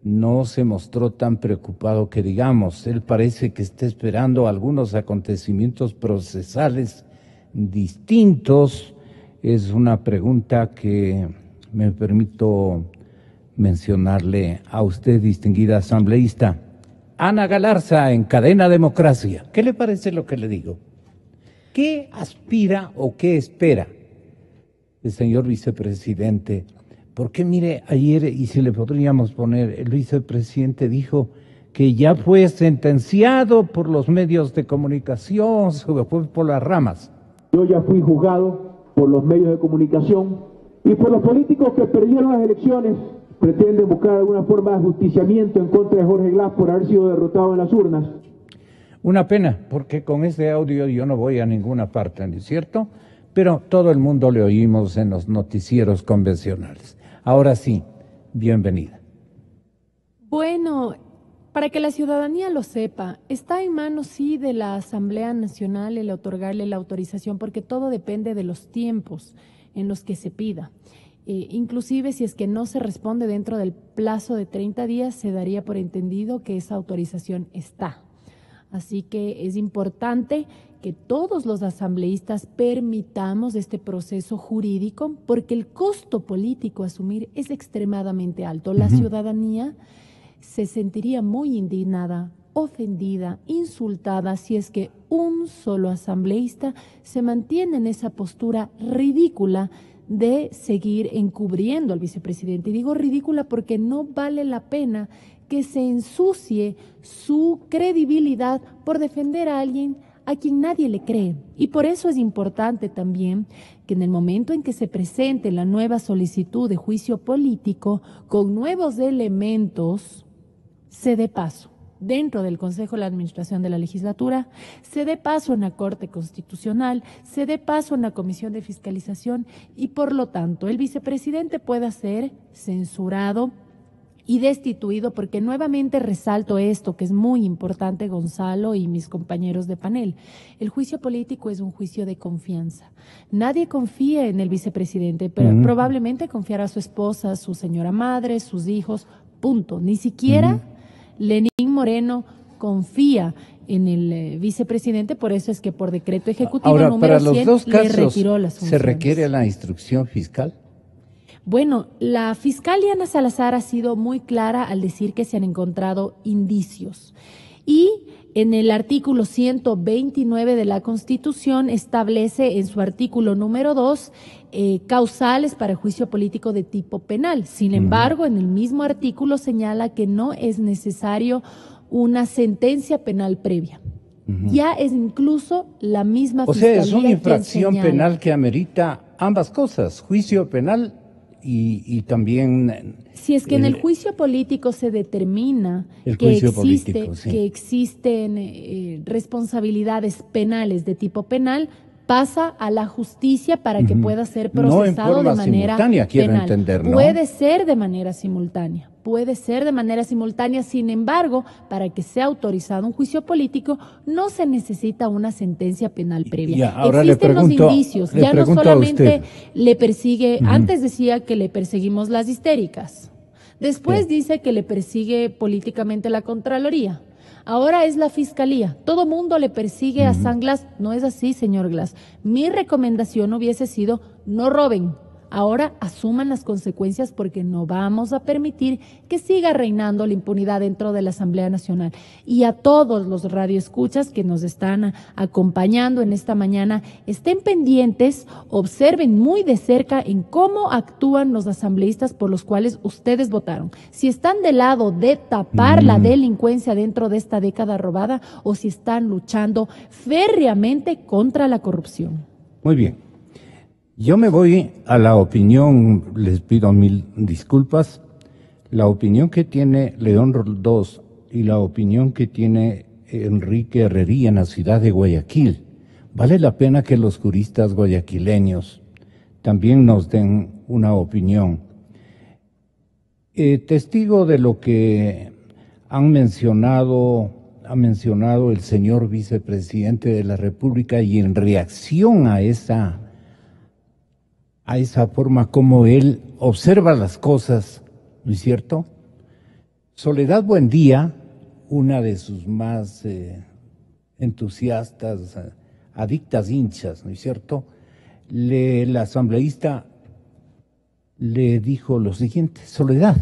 no se mostró tan preocupado que digamos. Él parece que está esperando algunos acontecimientos procesales distintos. Es una pregunta que me permito mencionarle a usted, distinguida asambleísta. Ana Galarza, en Cadena Democracia. ¿Qué le parece lo que le digo? ¿Qué aspira o qué espera el señor vicepresidente? Porque mire, ayer, y si le podríamos poner, el vicepresidente dijo que ya fue sentenciado por los medios de comunicación, fue por las ramas. Yo ya fui juzgado por los medios de comunicación y por los políticos que perdieron las elecciones. Pretenden buscar alguna forma de ajusticiamiento en contra de Jorge Glass por haber sido derrotado en las urnas. Una pena, porque con este audio yo no voy a ninguna parte, ¿no es cierto? Pero todo el mundo le oímos en los noticieros convencionales. Ahora sí, bienvenida. Bueno, para que la ciudadanía lo sepa, está en manos sí de la Asamblea Nacional el otorgarle la autorización, porque todo depende de los tiempos en los que se pida. Inclusive si es que no se responde dentro del plazo de 30 días, se daría por entendido que esa autorización está. Así que es importante que todos los asambleístas permitamos este proceso jurídico, porque el costo político a asumir es extremadamente alto. La ciudadanía se sentiría muy indignada, ofendida, insultada, si es que un solo asambleísta se mantiene en esa postura ridícula de seguir encubriendo al vicepresidente. Y digo ridícula porque no vale la pena que se ensucie su credibilidad por defender a alguien a quien nadie le cree. Y por eso es importante también que en el momento en que se presente la nueva solicitud de juicio político con nuevos elementos, se dé paso dentro del Consejo de la Administración de la Legislatura, se dé paso en la Corte Constitucional, se dé paso en la Comisión de Fiscalización y por lo tanto el vicepresidente pueda ser censurado y destituido, porque nuevamente resalto esto que es muy importante, Gonzalo y mis compañeros de panel. El juicio político es un juicio de confianza. Nadie confía en el vicepresidente, pero probablemente confiará a su esposa, a su señora madre, sus hijos, punto. Ni siquiera Lenín Moreno confía en el vicepresidente, por eso es que por decreto ejecutivo ahora, número 100 para los dos casos, le retiró las funciones. ¿Se requiere la instrucción fiscal? Bueno, la fiscal Diana Salazar ha sido muy clara al decir que se han encontrado indicios. Y en el artículo 129 de la Constitución establece en su artículo número 2 causales para juicio político de tipo penal. Sin embargo, en el mismo artículo señala que no es necesario una sentencia penal previa. Ya es incluso la misma fiscalía. O sea, es una infracción penal que amerita ambas cosas, juicio penal y también... Si es que en el juicio político se determina que existen responsabilidades penales de tipo penal, pasa a la justicia para que pueda ser procesado de manera penal. Entender, ¿no? Puede ser de manera simultánea. Sin embargo, para que sea autorizado un juicio político, no se necesita una sentencia penal previa. Ahora existen los indicios. Ya no solamente le persigue, antes decía que le perseguimos las histéricas. Después dice que le persigue políticamente la Contraloría. Ahora es la Fiscalía. Todo mundo le persigue a San Glass. No es así, señor Glass. Mi recomendación hubiese sido: no roben. Ahora asuman las consecuencias, porque no vamos a permitir que siga reinando la impunidad dentro de la Asamblea Nacional. Y a todos los radioescuchas que nos están acompañando en esta mañana, estén pendientes, observen muy de cerca en cómo actúan los asambleístas por los cuales ustedes votaron. Si están del lado de tapar la delincuencia dentro de esta década robada, o si están luchando férreamente contra la corrupción. Muy bien. Yo me voy a la opinión, les pido mil disculpas, la opinión que tiene León Roldós y la opinión que tiene Enrique Herrería en la ciudad de Guayaquil. Vale la pena que los juristas guayaquileños también nos den una opinión. Testigo de lo que ha mencionado el señor vicepresidente de la República y en reacción a esa forma como él observa las cosas, ¿no es cierto? Soledad Buendía, una de sus más entusiastas, adictas hinchas, ¿no es cierto? La asambleísta le dijo lo siguiente: Soledad,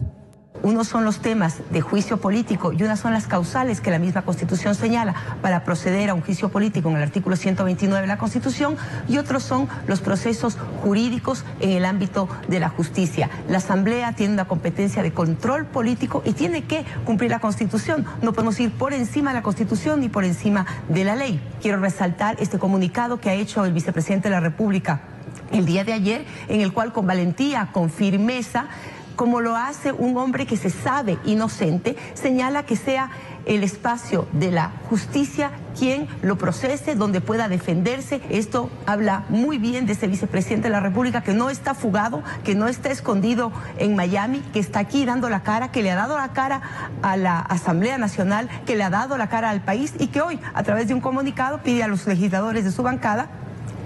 unos son los temas de juicio político y unas son las causales que la misma Constitución señala para proceder a un juicio político en el artículo 129 de la Constitución, y otros son los procesos jurídicos en el ámbito de la justicia. La Asamblea tiene una competencia de control político y tiene que cumplir la Constitución. No podemos ir por encima de la Constitución ni por encima de la ley. Quiero resaltar este comunicado que ha hecho el vicepresidente de la República el día de ayer, en el cual con valentía, con firmeza, como lo hace un hombre que se sabe inocente, señala que sea el espacio de la justicia quien lo procese, donde pueda defenderse. Esto habla muy bien de ese vicepresidente de la República, que no está fugado, que no está escondido en Miami, que está aquí dando la cara, que le ha dado la cara a la Asamblea Nacional, que le ha dado la cara al país, y que hoy, a través de un comunicado, pide a los legisladores de su bancada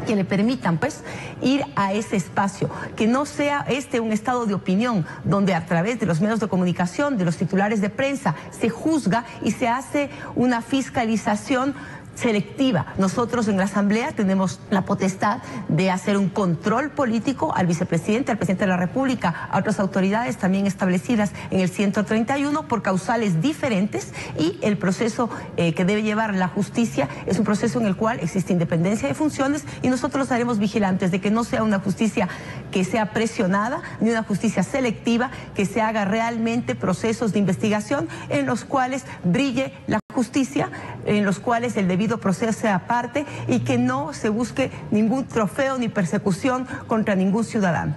que le permitan pues ir a ese espacio, que no sea un estado de opinión donde a través de los medios de comunicación, de los titulares de prensa, se juzga y se hace una fiscalización selectiva. Nosotros en la Asamblea tenemos la potestad de hacer un control político al vicepresidente, al presidente de la República, a otras autoridades también establecidas en el 131 por causales diferentes, y el proceso que debe llevar la justicia es un proceso en el cual existe independencia de funciones, y nosotros estaremos vigilantes de que no sea una justicia que sea presionada, ni una justicia selectiva, que se haga realmente procesos de investigación en los cuales brille la justicia, en los cuales el debido proceso sea parte y que no se busque ningún trofeo ni persecución contra ningún ciudadano.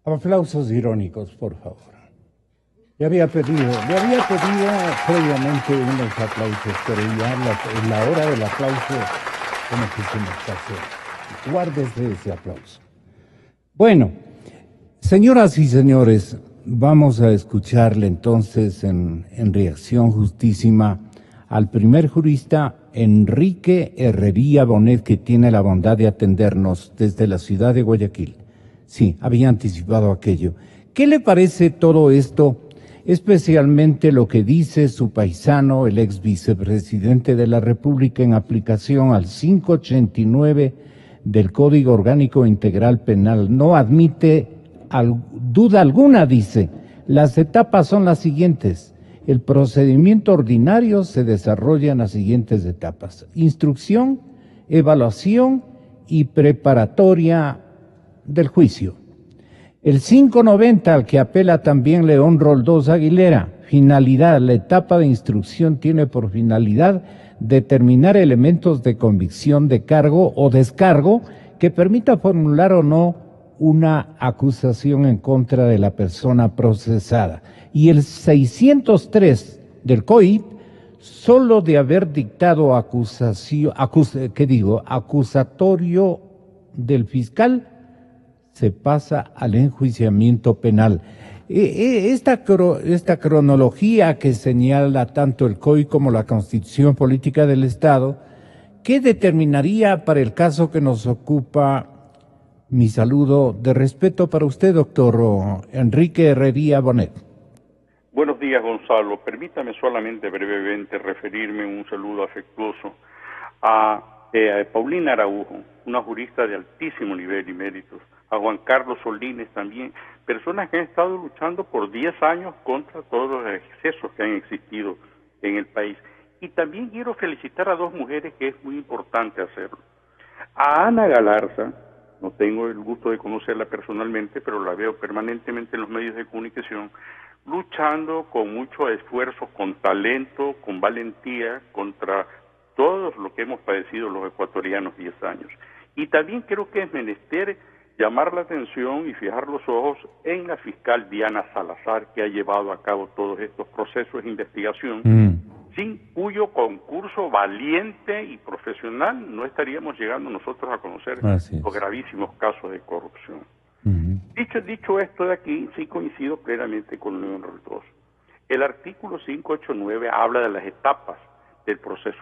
Aplausos irónicos, por favor. Le había pedido previamente unos aplausos, pero ya en la hora del aplauso, como quisimos hacer. Guárdese ese aplauso. Bueno, señoras y señores, vamos a escucharle entonces en reacción justísima al primer jurista, Enrique Herrería Bonet, que tiene la bondad de atendernos desde la ciudad de Guayaquil. Sí, había anticipado aquello. ¿Qué le parece todo esto? Especialmente lo que dice su paisano, el ex vicepresidente de la República, en aplicación al 589 del Código Orgánico Integral Penal. No admite duda alguna, dice. Las etapas son las siguientes. El procedimiento ordinario se desarrolla en las siguientes etapas: instrucción, evaluación y preparatoria del juicio. El 590, al que apela también León Roldós Aguilera, finalidad: la etapa de instrucción tiene por finalidad determinar elementos de convicción de cargo o descargo que permita formular o no una acusación en contra de la persona procesada. Y el 603 del COIP, solo de haber dictado acusatorio del fiscal, se pasa al enjuiciamiento penal. Esta cronología que señala tanto el COI como la Constitución Política del Estado, ¿qué determinaría para el caso que nos ocupa? Mi saludo de respeto para usted, doctor Enrique Herrería Bonet. Buenos días, Gonzalo. Permítame solamente brevemente referirme un saludo afectuoso a Paulina Araujo, una jurista de altísimo nivel y méritos, a Juan Carlos Solines también, personas que han estado luchando por 10 años contra todos los excesos que han existido en el país. Y también quiero felicitar a dos mujeres que es muy importante hacerlo. A Ana Galarza, no tengo el gusto de conocerla personalmente, pero la veo permanentemente en los medios de comunicación, luchando con mucho esfuerzo, con talento, con valentía, contra todo lo que hemos padecido los ecuatorianos 10 años. Y también creo que es menester llamar la atención y fijar los ojos en la fiscal Diana Salazar, que ha llevado a cabo todos estos procesos de investigación, sin cuyo concurso valiente y profesional no estaríamos llegando nosotros a conocer los gravísimos casos de corrupción. Dicho esto de aquí, sí coincido plenamente con León Roldós. El artículo 589 habla de las etapas del proceso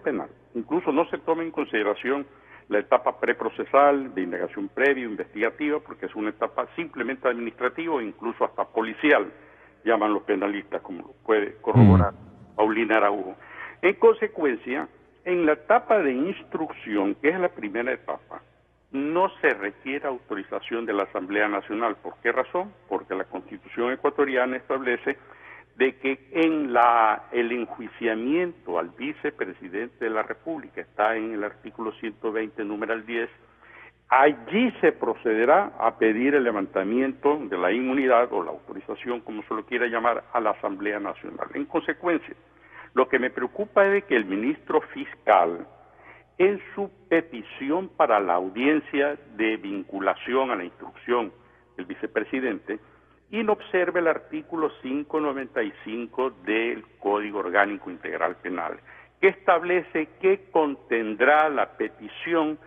penal. Incluso no se toma en consideración la etapa preprocesal, de indagación previa, investigativa, porque es una etapa simplemente administrativa o incluso hasta policial, llaman los penalistas, como lo puede corroborar Paulina Araujo. En consecuencia, en la etapa de instrucción, que es la primera etapa, no se requiere autorización de la Asamblea Nacional. ¿Por qué razón? Porque la Constitución ecuatoriana establece de que en el enjuiciamiento al vicepresidente de la República, está en el artículo 120, numeral 10, allí se procederá a pedir el levantamiento de la inmunidad o la autorización, como se lo quiera llamar, a la Asamblea Nacional. En consecuencia, lo que me preocupa es de que el ministro fiscal, en su petición para la audiencia de vinculación a la instrucción del vicepresidente, inobserve el artículo 595 del Código Orgánico Integral Penal, que establece que contendrá la petición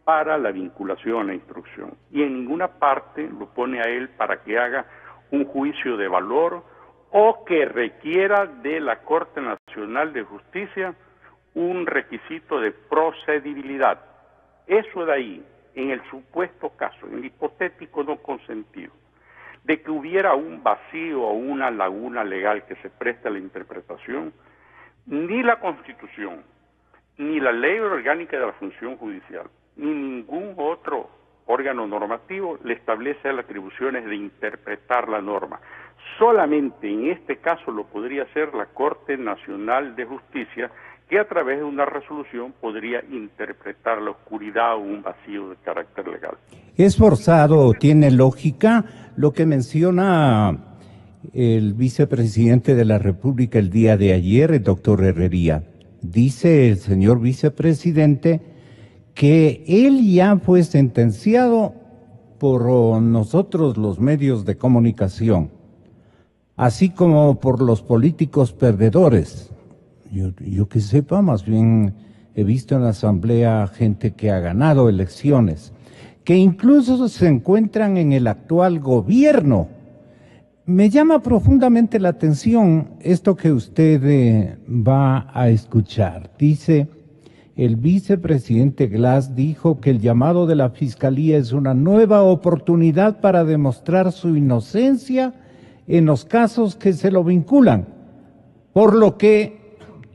para la vinculación a la instrucción. Y en ninguna parte lo pone a él para que haga un juicio de valor o que requiera de la Corte Nacional de Justicia un requisito de procedibilidad. Eso de ahí, en el supuesto caso, en el hipotético no consentido, de que hubiera un vacío o una laguna legal que se preste a la interpretación, ni la Constitución, ni la Ley Orgánica de la Función Judicial, ni ningún otro órgano normativo le establece las atribuciones de interpretar la norma. Solamente en este caso lo podría hacer la Corte Nacional de Justicia, que a través de una resolución podría interpretar la oscuridad o un vacío de carácter legal. ¿Es forzado, tiene lógica lo que menciona el vicepresidente de la República el día de ayer, el doctor Herrería? Dice el señor vicepresidente que él ya fue sentenciado por nosotros los medios de comunicación, así como por los políticos perdedores. Yo que sepa, más bien he visto en la Asamblea gente que ha ganado elecciones, que incluso se encuentran en el actual gobierno. Me llama profundamente la atención esto que usted va a escuchar. Dice, el vicepresidente Glass dijo que el llamado de la Fiscalía es una nueva oportunidad para demostrar su inocencia en los casos que se lo vinculan, por lo que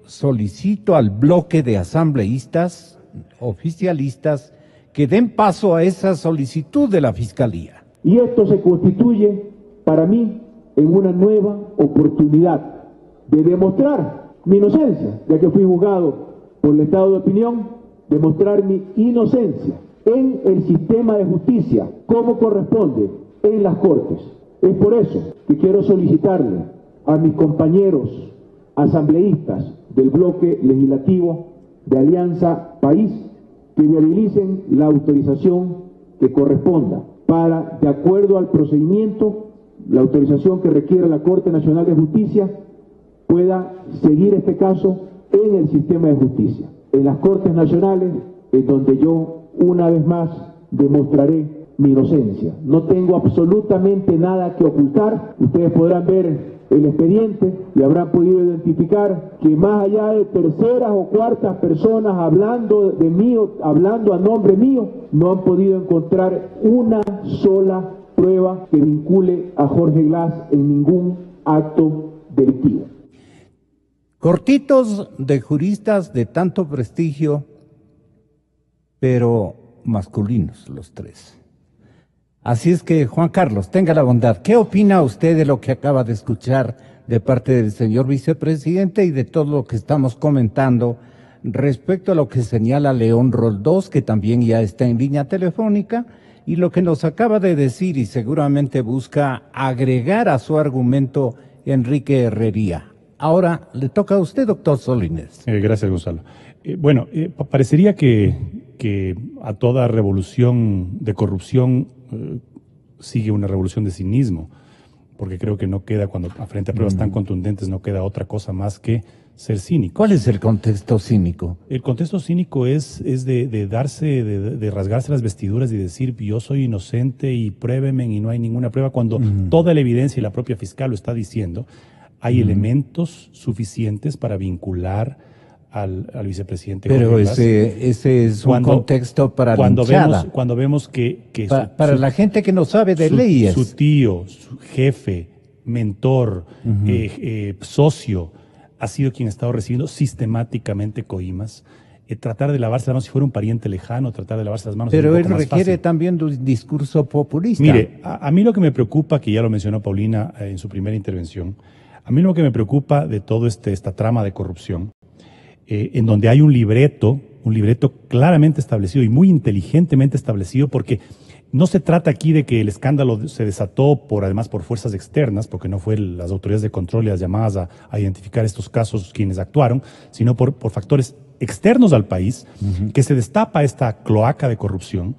solicito al bloque de asambleístas, oficialistas, que den paso a esa solicitud de la Fiscalía. Y esto se constituye, para mí, en una nueva oportunidad de demostrar mi inocencia, ya que fui juzgado por el estado de opinión, demostrar mi inocencia en el sistema de justicia, como corresponde en las Cortes. Es por eso que quiero solicitarle a mis compañeros asambleístas del bloque legislativo de Alianza País que viabilicen la autorización que corresponda para, de acuerdo al procedimiento, la autorización que requiere la Corte Nacional de Justicia pueda seguir este caso en el sistema de justicia, en las Cortes Nacionales, en donde yo una vez más demostraré mi inocencia. No tengo absolutamente nada que ocultar. Ustedes podrán ver el expediente y habrán podido identificar que más allá de terceras o cuartas personas hablando de mí, hablando a nombre mío, no han podido encontrar una sola prueba que vincule a Jorge Glass en ningún acto delictivo. Cortitos de juristas de tanto prestigio, pero masculinos los tres. Así es que, Juan Carlos, tenga la bondad. ¿Qué opina usted de lo que acaba de escuchar de parte del señor vicepresidente y de todo lo que estamos comentando respecto a lo que señala León Roldós, que también ya está en línea telefónica, y lo que nos acaba de decir y seguramente busca agregar a su argumento Enrique Herrería? Ahora le toca a usted, doctor Solínez. Gracias, Gonzalo. Parecería que que a toda revolución de corrupción sigue una revolución de cinismo, porque creo que no queda, cuando frente a pruebas tan contundentes, no queda otra cosa más que ser cínico. ¿Cuál es el contexto cínico? El contexto cínico es de rasgarse las vestiduras y decir yo soy inocente y pruébeme y no hay ninguna prueba, cuando toda la evidencia y la propia fiscal lo está diciendo. Hay elementos suficientes para vincular al vicepresidente. Pero ese es un contexto para linchada. Cuando vemos que para la gente que no sabe de leyes. Su tío, su jefe, mentor, socio, ha sido quien ha estado recibiendo sistemáticamente coimas. Tratar de lavarse las manos, si fuera un pariente lejano, tratar de lavarse las manos. Pero es un él requiere también de un discurso populista. Mire, a mí lo que me preocupa, que ya lo mencionó Paulina en su primera intervención, a mí lo que me preocupa de todo esta trama de corrupción, en donde hay un libreto claramente establecido y muy inteligentemente establecido, porque no se trata aquí de que el escándalo se desató además por fuerzas externas, porque no fue las autoridades de control y las llamadas a identificar estos casos quienes actuaron, sino por factores externos al país, que se destapa esta cloaca de corrupción.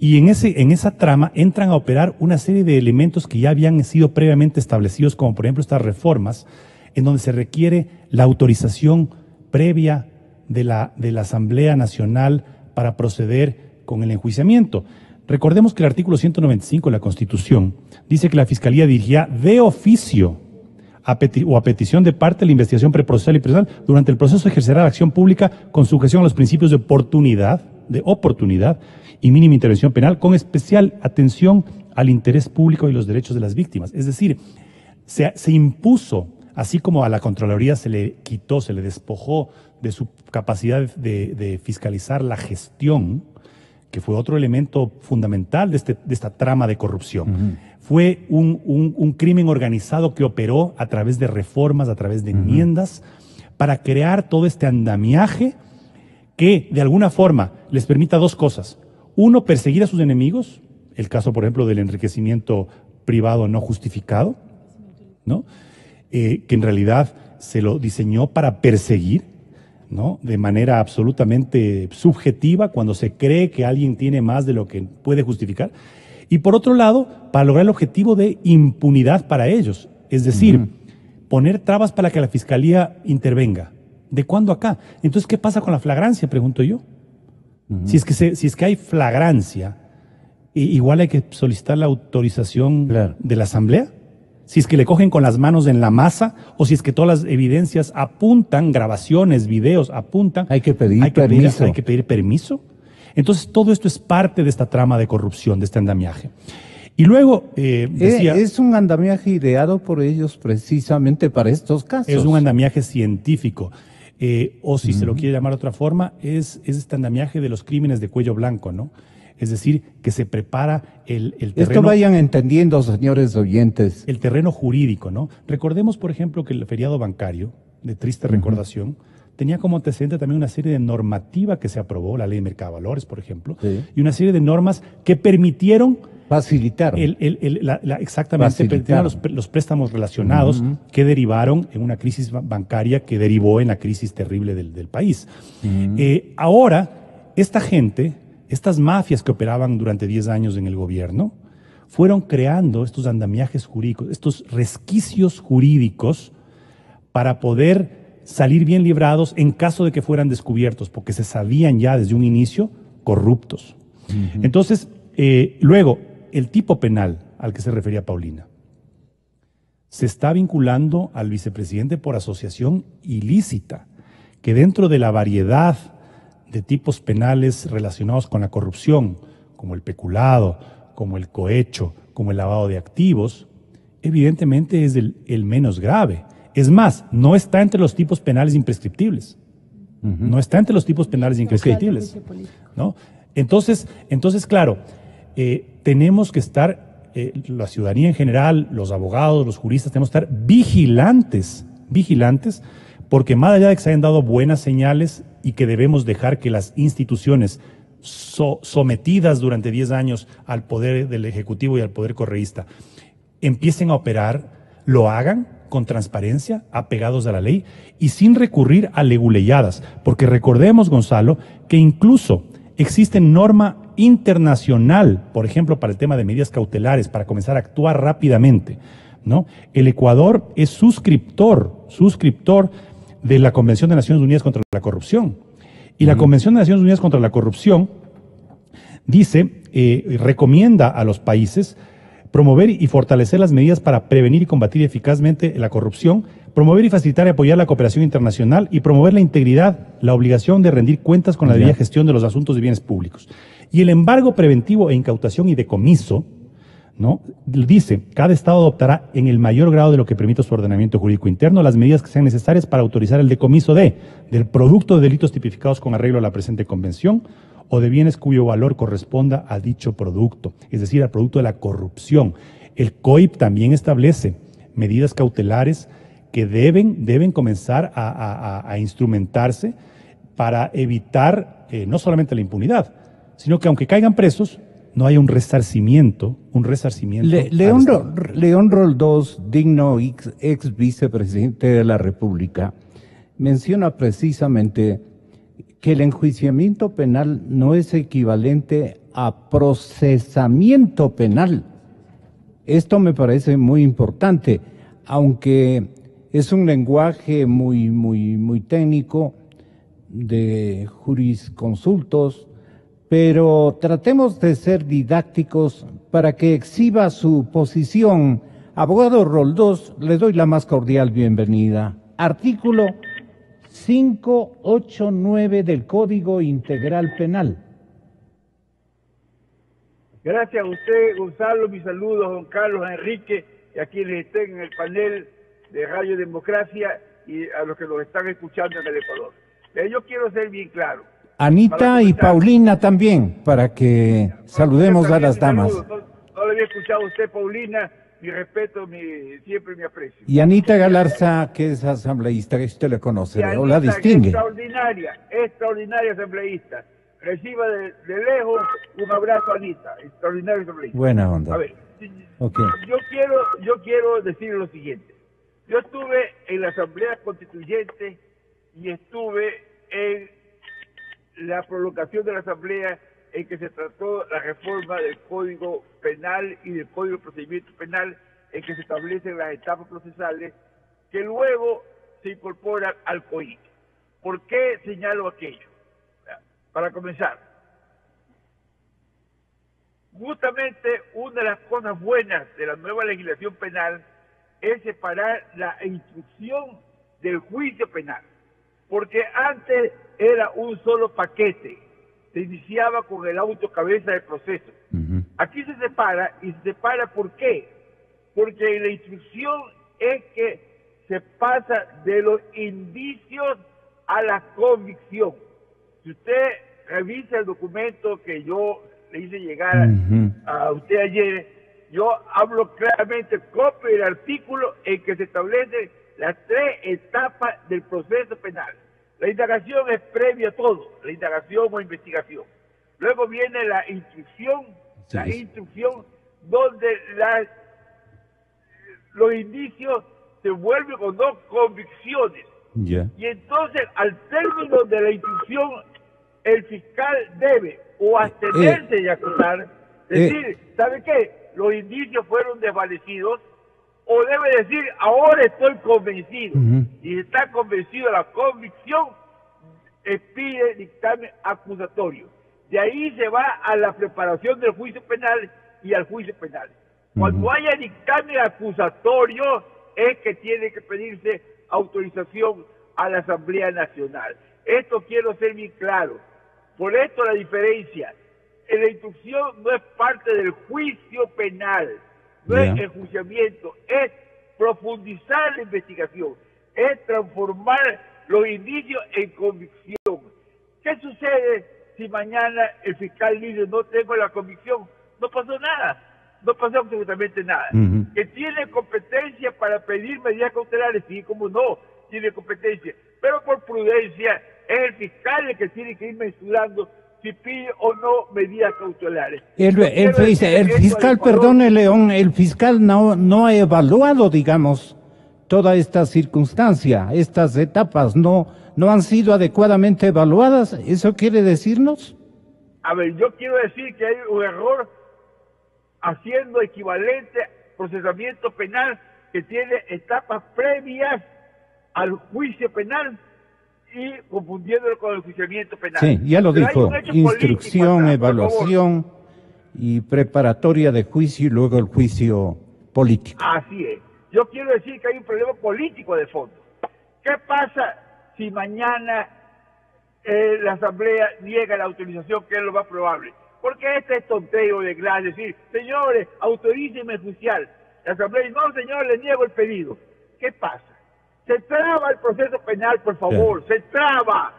Y en esa trama entran a operar una serie de elementos que ya habían sido previamente establecidos, como por ejemplo estas reformas, en donde se requiere la autorización previa de la Asamblea Nacional para proceder con el enjuiciamiento. Recordemos que el artículo 195 de la Constitución dice que la Fiscalía dirigirá de oficio o a petición de parte la investigación preprocesal y procesal. Durante el proceso ejercerá la acción pública con sujeción a los principios de oportunidad y mínima intervención penal, con especial atención al interés público y los derechos de las víctimas. Es decir, se impuso, así como a la Contraloría se le quitó, se le despojó de su capacidad de fiscalizar la gestión, que fue otro elemento fundamental de esta trama de corrupción. Fue un crimen organizado que operó a través de reformas, a través de enmiendas, para crear todo este andamiaje que de alguna forma les permita dos cosas. Uno, perseguir a sus enemigos, el caso por ejemplo del enriquecimiento privado no justificado, ¿no? Que en realidad se lo diseñó para perseguir, ¿no? De manera absolutamente subjetiva, cuando se cree que alguien tiene más de lo que puede justificar. Y por otro lado, para lograr el objetivo de impunidad para ellos. Es decir, poner trabas para que la Fiscalía intervenga. ¿De cuándo acá? Entonces, ¿qué pasa con la flagrancia? Pregunto yo. Si es que hay flagrancia, igual hay que solicitar la autorización de la Asamblea. Si es que le cogen con las manos en la masa, o si es que todas las evidencias apuntan, grabaciones, videos apuntan. Hay que pedir permiso. Hay que pedir permiso. Entonces, todo esto es parte de esta trama de corrupción, de este andamiaje. Y luego, decía... Es un andamiaje ideado por ellos precisamente para estos casos. Es un andamiaje científico. O si se lo quiere llamar de otra forma, es este andamiaje de los crímenes de cuello blanco, ¿no? Es decir, que se prepara el terreno... Esto vayan entendiendo, señores oyentes. El terreno jurídico, ¿no? Recordemos, por ejemplo, que el feriado bancario, de triste recordación, tenía como antecedente también una serie de normativa que se aprobó, la ley de mercado de valores, por ejemplo, y una serie de normas que permitieron... Facilitar. Exactamente, los préstamos relacionados que derivaron en una crisis bancaria que derivó en la crisis terrible del país. Ahora, esta gente... Estas mafias que operaban durante 10 años en el gobierno fueron creando estos andamiajes jurídicos, estos resquicios jurídicos para poder salir bien librados en caso de que fueran descubiertos, porque se sabían ya desde un inicio corruptos. Entonces, luego, el tipo penal al que se refería Paulina se está vinculando al vicepresidente por asociación ilícita, que dentro de la variedad de tipos penales relacionados con la corrupción, como el peculado, como el cohecho, como el lavado de activos, evidentemente es el menos grave. Es más, no está entre los tipos penales imprescriptibles. No está entre los tipos penales imprescriptibles, ¿no? Entonces, claro, tenemos que estar, la ciudadanía en general, los abogados, los juristas, tenemos que estar vigilantes, porque más allá de que se hayan dado buenas señales y que debemos dejar que las instituciones sometidas durante 10 años al poder del Ejecutivo y al poder correísta empiecen a operar, lo hagan con transparencia, apegados a la ley y sin recurrir a leguleyadas. Porque recordemos, Gonzalo, que incluso existe norma internacional, por ejemplo, para el tema de medidas cautelares, para comenzar a actuar rápidamente, ¿no? El Ecuador es suscriptor de la Convención de Naciones Unidas contra la Corrupción. Y la Convención de Naciones Unidas contra la Corrupción dice, recomienda a los países promover y fortalecer las medidas para prevenir y combatir eficazmente la corrupción, promover y facilitar y apoyar la cooperación internacional y promover la integridad, la obligación de rendir cuentas con la debida gestión de los asuntos de bienes públicos. Y el embargo preventivo e incautación y decomiso, ¿no? Dice, cada Estado adoptará en el mayor grado de lo que permita su ordenamiento jurídico interno las medidas que sean necesarias para autorizar el decomiso del producto de delitos tipificados con arreglo a la presente convención o de bienes cuyo valor corresponda a dicho producto, es decir, al producto de la corrupción. El COIP también establece medidas cautelares que deben comenzar a instrumentarse para evitar no solamente la impunidad, sino que aunque caigan presos, no haya un resarcimiento. León Roldós, digno ex vicepresidente de la República, menciona precisamente que el enjuiciamiento penal no es equivalente a procesamiento penal. Esto me parece muy importante, aunque es un lenguaje muy técnico de jurisconsultos, pero tratemos de ser didácticos para que exhiba su posición. Abogado Roldós, le doy la más cordial bienvenida. Artículo 589 del Código Integral Penal. Gracias a usted, Gonzalo, mis saludos a don Carlos, a Enrique y a quienes estén en el panel de Radio Democracia y a los que nos están escuchando en el Ecuador. Yo quiero ser bien claro. Anita y Paulina también, para que saludemos a las damas. No le había escuchado a usted, Paulina. Mi respeto, siempre mi aprecio. Y Anita Galarza, que es asambleísta, que usted le conoce, o la distingue. Extraordinaria asambleísta. Reciba de lejos un abrazo, Anita, extraordinaria asambleísta. Buena onda. A ver, okay. yo quiero decir lo siguiente. Yo estuve en la Asamblea Constituyente y estuve en la prolongación de la Asamblea en que se trató la reforma del Código Penal y del Código de Procedimiento Penal, en que se establecen las etapas procesales que luego se incorporan al COIP. ¿Por qué señalo aquello? Para comenzar, justamente una de las cosas buenas de la nueva legislación penal es separar la instrucción del juicio penal, porque antes era un solo paquete. Se iniciaba con el auto cabeza de proceso. Aquí se separa, y se separa ¿por qué? Porque en la instrucción es que se pasa de los indicios a la convicción. Si usted revisa el documento que yo le hice llegar a usted ayer, yo hablo claramente, copio el artículo en que se establecen las 3 etapas del proceso penal. La indagación es previa a todo, la indagación o investigación. Luego viene la instrucción, donde los indicios se vuelven con 2 convicciones. Y entonces, al término de la instrucción, el fiscal debe o abstenerse de acusar, decir, ¿sabe qué? Los indicios fueron desvanecidos, o debe decir, ahora estoy convencido. Y si está convencido de la convicción, pide dictamen acusatorio. De ahí se va a la preparación del juicio penal y al juicio penal. Cuando haya dictamen acusatorio, es que tiene que pedirse autorización a la Asamblea Nacional. Esto quiero ser bien claro. Por esto la diferencia. La instrucción no es parte del juicio penal. No es enjuiciamiento, es profundizar la investigación, es transformar los indicios en convicción. ¿Qué sucede si mañana el fiscal dice no tengo la convicción? No pasó nada, no pasó absolutamente nada. ¿Que tiene competencia para pedir medidas cautelares? Sí, como no, tiene competencia, pero por prudencia es el fiscal el que tiene que ir mensurando si pide o no medidas cautelares. El fiscal, perdone León, el fiscal no ha evaluado, digamos, toda esta circunstancia, estas etapas no han sido adecuadamente evaluadas. ¿Eso quiere decirnos? A ver, yo quiero decir que hay un error haciendo equivalente procesamiento penal que tiene etapas previas al juicio penal y confundiéndolo con el enjuiciamiento penal. Sí, ya lo dijo, instrucción, político, evaluación y preparatoria de juicio y luego el juicio político. Así es. Yo quiero decir que hay un problema político de fondo. ¿Qué pasa si mañana la Asamblea niega la autorización, que es lo más probable? Porque este es tonteo de Glass, decir, señores, autorícenme enjuiciar. La Asamblea dice, no, señor, le niego el pedido. ¿Qué pasa? Se traba el proceso penal, por favor, se traba,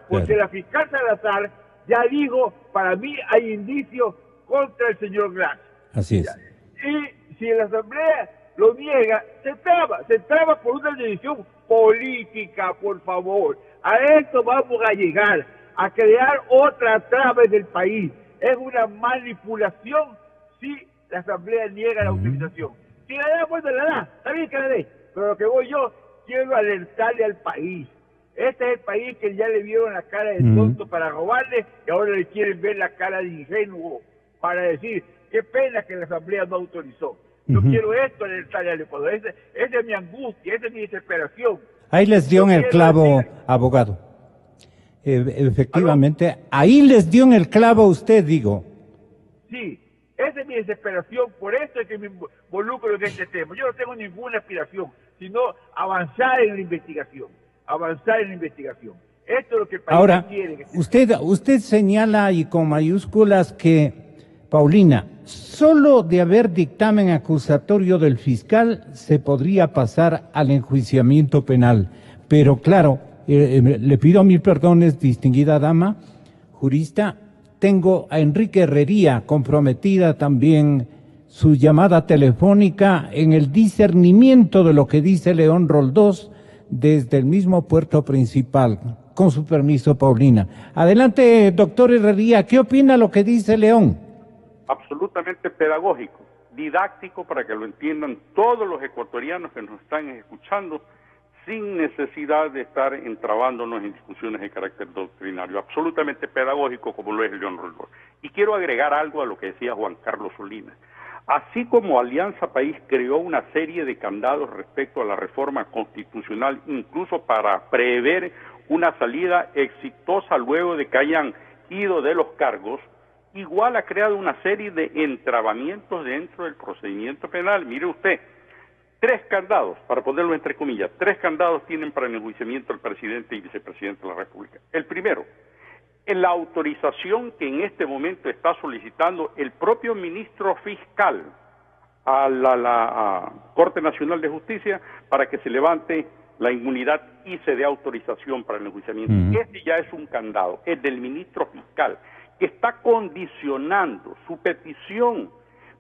porque la fiscal Salazar ya dijo, para mí hay indicios contra el señor Glass. Así es. Y si la Asamblea lo niega, se traba por una decisión política, por favor. A esto vamos a llegar, a crear otra traba en el país. Es una manipulación si la Asamblea niega la autorización. Si la da, bueno, la da, está bien que la dé. Pero lo que voy yo, quiero alertarle al país. Este es el país que ya le vieron la cara de tonto para robarle y ahora le quieren ver la cara de ingenuo para decir, qué pena que la Asamblea no autorizó. Yo quiero esto alertarle al Ecuador. Esa es mi angustia, esa es mi desesperación. Ahí les dio en el clavo, abogado. Efectivamente, ahí les dio en el clavo a usted, digo. Sí, esa es mi desesperación, por eso es que me involucro en este tema. Yo no tengo ninguna aspiración, sino avanzar en la investigación. Esto es lo que el país ahora, quiere. Usted señala y con mayúsculas que, Paulina, solo de haber dictamen acusatorio del fiscal se podría pasar al enjuiciamiento penal. Pero claro, le pido 1000 perdones, distinguida dama, jurista, tengo a Enrique Herrería comprometida también su llamada telefónica en el discernimiento de lo que dice León Roldós desde el mismo puerto principal. Con su permiso, Paulina. Adelante, doctor Herrería, ¿qué opina lo que dice León? Absolutamente pedagógico, didáctico para que lo entiendan todos los ecuatorianos que nos están escuchando sin necesidad de estar entrabándonos en discusiones de carácter doctrinario, absolutamente pedagógico como lo es León Roldós. Y quiero agregar algo a lo que decía Juan Carlos Salinas. Así como Alianza País creó una serie de candados respecto a la reforma constitucional, incluso para prever una salida exitosa luego de que hayan ido de los cargos, igual ha creado una serie de entrabamientos dentro del procedimiento penal. Mire usted, 3 candados, para ponerlo entre comillas, 3 candados tienen para el enjuiciamiento del presidente y vicepresidente de la República. El primero, en la autorización que en este momento está solicitando el propio ministro fiscal a la Corte Nacional de Justicia para que se levante la inmunidad y se dé autorización para el enjuiciamiento. Este ya es un candado, el del ministro fiscal, que está condicionando su petición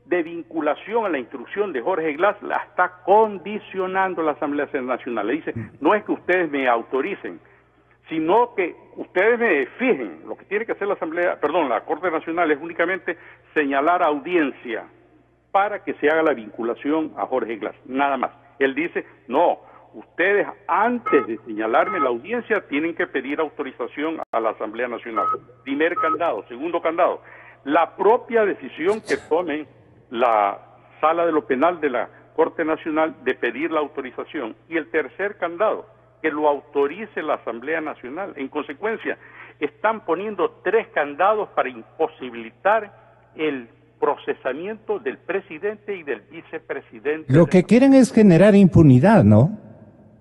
de vinculación a la instrucción de Jorge Glass, la está condicionando la Asamblea Nacional. Le dice, no es que ustedes me autoricen, sino que ustedes me fijen. Lo que tiene que hacer la Corte Nacional es únicamente señalar audiencia para que se haga la vinculación a Jorge Glass, nada más. Él dice, no, ustedes antes de señalarme la audiencia tienen que pedir autorización a la Asamblea Nacional. Primer candado. Segundo candado, la propia decisión que tome la Sala de lo Penal de la Corte Nacional de pedir la autorización. Y el tercer candado, que lo autorice la Asamblea Nacional. En consecuencia, están poniendo 3 candados para imposibilitar el procesamiento del presidente y del vicepresidente. Lo que quieren es generar impunidad, ¿no?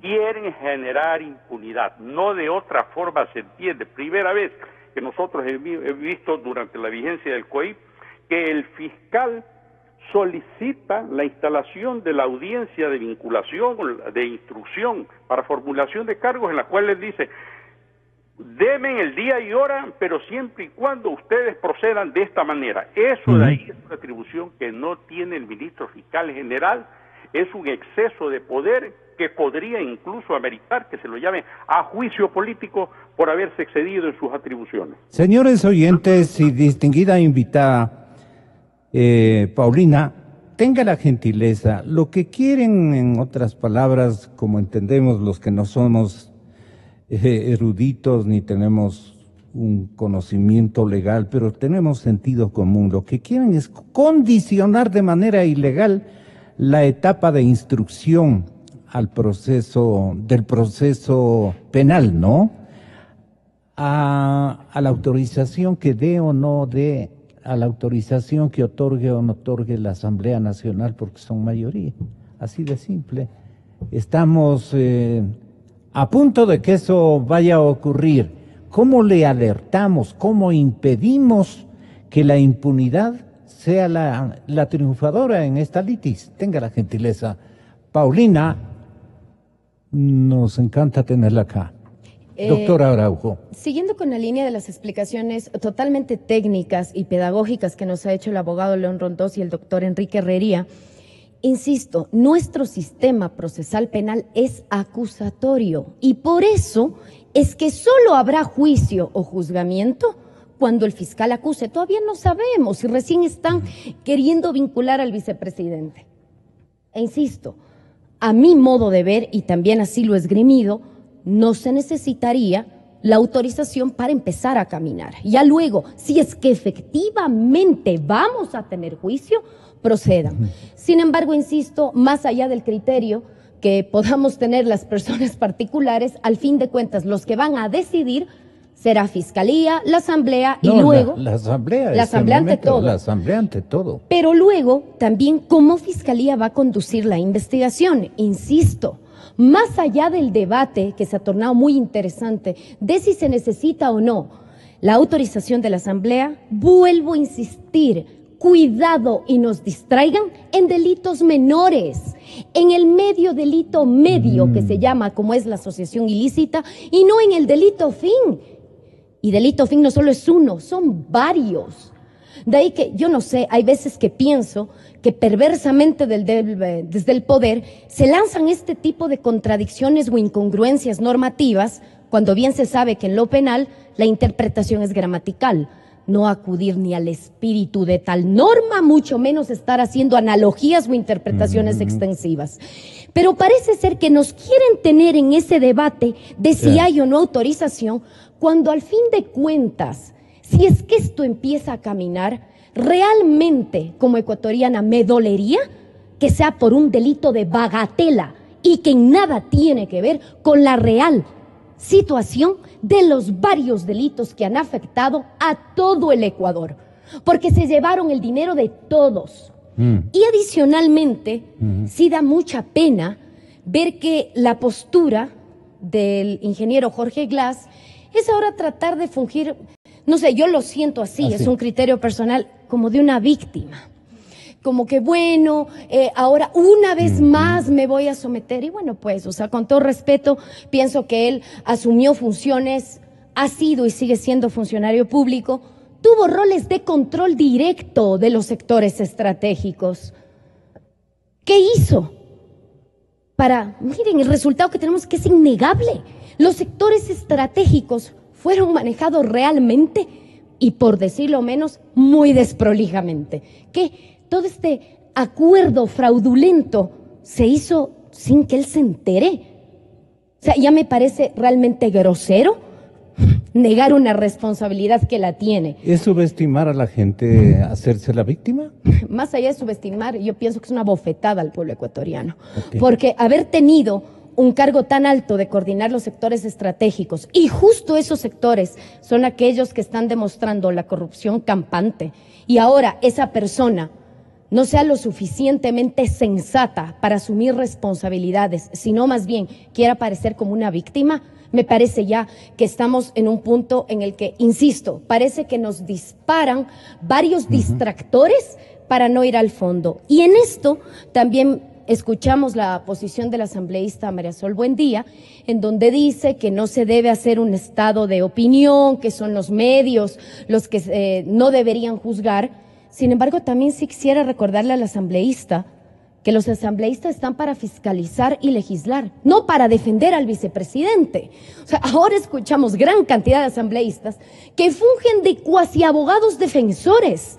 Quieren generar impunidad, no de otra forma se entiende. Primera vez que nosotros hemos visto durante la vigencia del COIP que el fiscal solicita la instalación de la audiencia de vinculación, de instrucción para formulación de cargos, en la cual les dice, deben el día y hora, pero siempre y cuando ustedes procedan de esta manera. Eso de ahí es una atribución que no tiene el ministro fiscal general, es un exceso de poder que podría incluso ameritar que se lo llame a juicio político por haberse excedido en sus atribuciones. Señores oyentes y distinguida invitada, Paulina, tenga la gentileza, lo que quieren, en otras palabras, como entendemos los que no somos eruditos ni tenemos un conocimiento legal, pero tenemos sentido común. Lo que quieren es condicionar de manera ilegal la etapa de instrucción del proceso penal, ¿no? A la autorización que dé o no dé, a la autorización que otorgue o no otorgue la Asamblea Nacional, porque son mayoría. Así de simple. Estamos a punto de que eso vaya a ocurrir. ¿Cómo le alertamos? ¿Cómo impedimos que la impunidad sea la triunfadora en esta litis? Tenga la gentileza. Paulina, nos encanta tenerla acá. Doctora Araujo. Siguiendo con la línea de las explicaciones totalmente técnicas y pedagógicas que nos ha hecho el abogado León Rondós y el doctor Enrique Herrería, insisto, nuestro sistema procesal penal es acusatorio y por eso es que solo habrá juicio o juzgamiento cuando el fiscal acuse. Todavía no sabemos si recién están queriendo vincular al vicepresidente. E insisto, a mi modo de ver, y también así lo he esgrimido, no se necesitaría la autorización para empezar a caminar. Ya luego, si es que efectivamente vamos a tener juicio, procedan. Sin embargo, insisto, más allá del criterio que podamos tener las personas particulares, al fin de cuentas, los que van a decidir será Fiscalía, la Asamblea y luego... La Asamblea. La Asamblea ante todo. La Asamblea ante todo. Pero luego, también, ¿cómo Fiscalía va a conducir la investigación? Insisto, más allá del debate que se ha tornado muy interesante de si se necesita o no la autorización de la Asamblea, vuelvo a insistir, cuidado y nos distraigan en delitos menores, en el medio delito medio que se llama, como es la asociación ilícita, y no en el delito fin. Y delito fin no solo es uno, son varios. De ahí que yo no sé, hay veces que pienso que perversamente desde el poder se lanzan este tipo de contradicciones o incongruencias normativas, cuando bien se sabe que en lo penal la interpretación es gramatical. No acudir ni al espíritu de tal norma, mucho menos estar haciendo analogías o interpretaciones extensivas. Pero parece ser que nos quieren tener en ese debate de si hay o no autorización, cuando al fin de cuentas, si es que esto empieza a caminar, realmente como ecuatoriana me dolería que sea por un delito de bagatela y que en nada tiene que ver con la real situación de los varios delitos que han afectado a todo el Ecuador, porque se llevaron el dinero de todos. Y adicionalmente, sí da mucha pena ver que la postura del ingeniero Jorge Glass es ahora tratar de fungir, no sé, yo lo siento así, es un criterio personal, como de una víctima. Como que bueno, ahora una vez más me voy a someter. Y bueno, pues, o sea, con todo respeto, pienso que él asumió funciones, ha sido y sigue siendo funcionario público, tuvo roles de control directo de los sectores estratégicos. ¿Qué hizo? Miren, el resultado que tenemos que es innegable. Los sectores estratégicos fueron manejados realmente y, por decirlo menos, muy desprolijamente. ¿Qué? Todo este acuerdo fraudulento se hizo sin que él se entere. O sea, ya me parece realmente grosero negar una responsabilidad que la tiene. ¿Es subestimar a la gente, hacerse la víctima? Más allá de subestimar, yo pienso que es una bofetada al pueblo ecuatoriano. Porque haber tenido un cargo tan alto de coordinar los sectores estratégicos, y justo esos sectores son aquellos que están demostrando la corrupción campante, y ahora esa persona no sea lo suficientemente sensata para asumir responsabilidades, sino más bien quiera parecer como una víctima, me parece ya que estamos en un punto en el que, insisto, parece que nos disparan varios distractores para no ir al fondo. Y en esto también escuchamos la posición de la asambleísta María Sol Buendía, en donde dice que no se debe hacer un estado de opinión, que son los medios los que no deberían juzgar. Sin embargo, también sí quisiera recordarle al asambleísta que los asambleístas están para fiscalizar y legislar, no para defender al vicepresidente. O sea, ahora escuchamos gran cantidad de asambleístas que fungen de cuasi abogados defensores,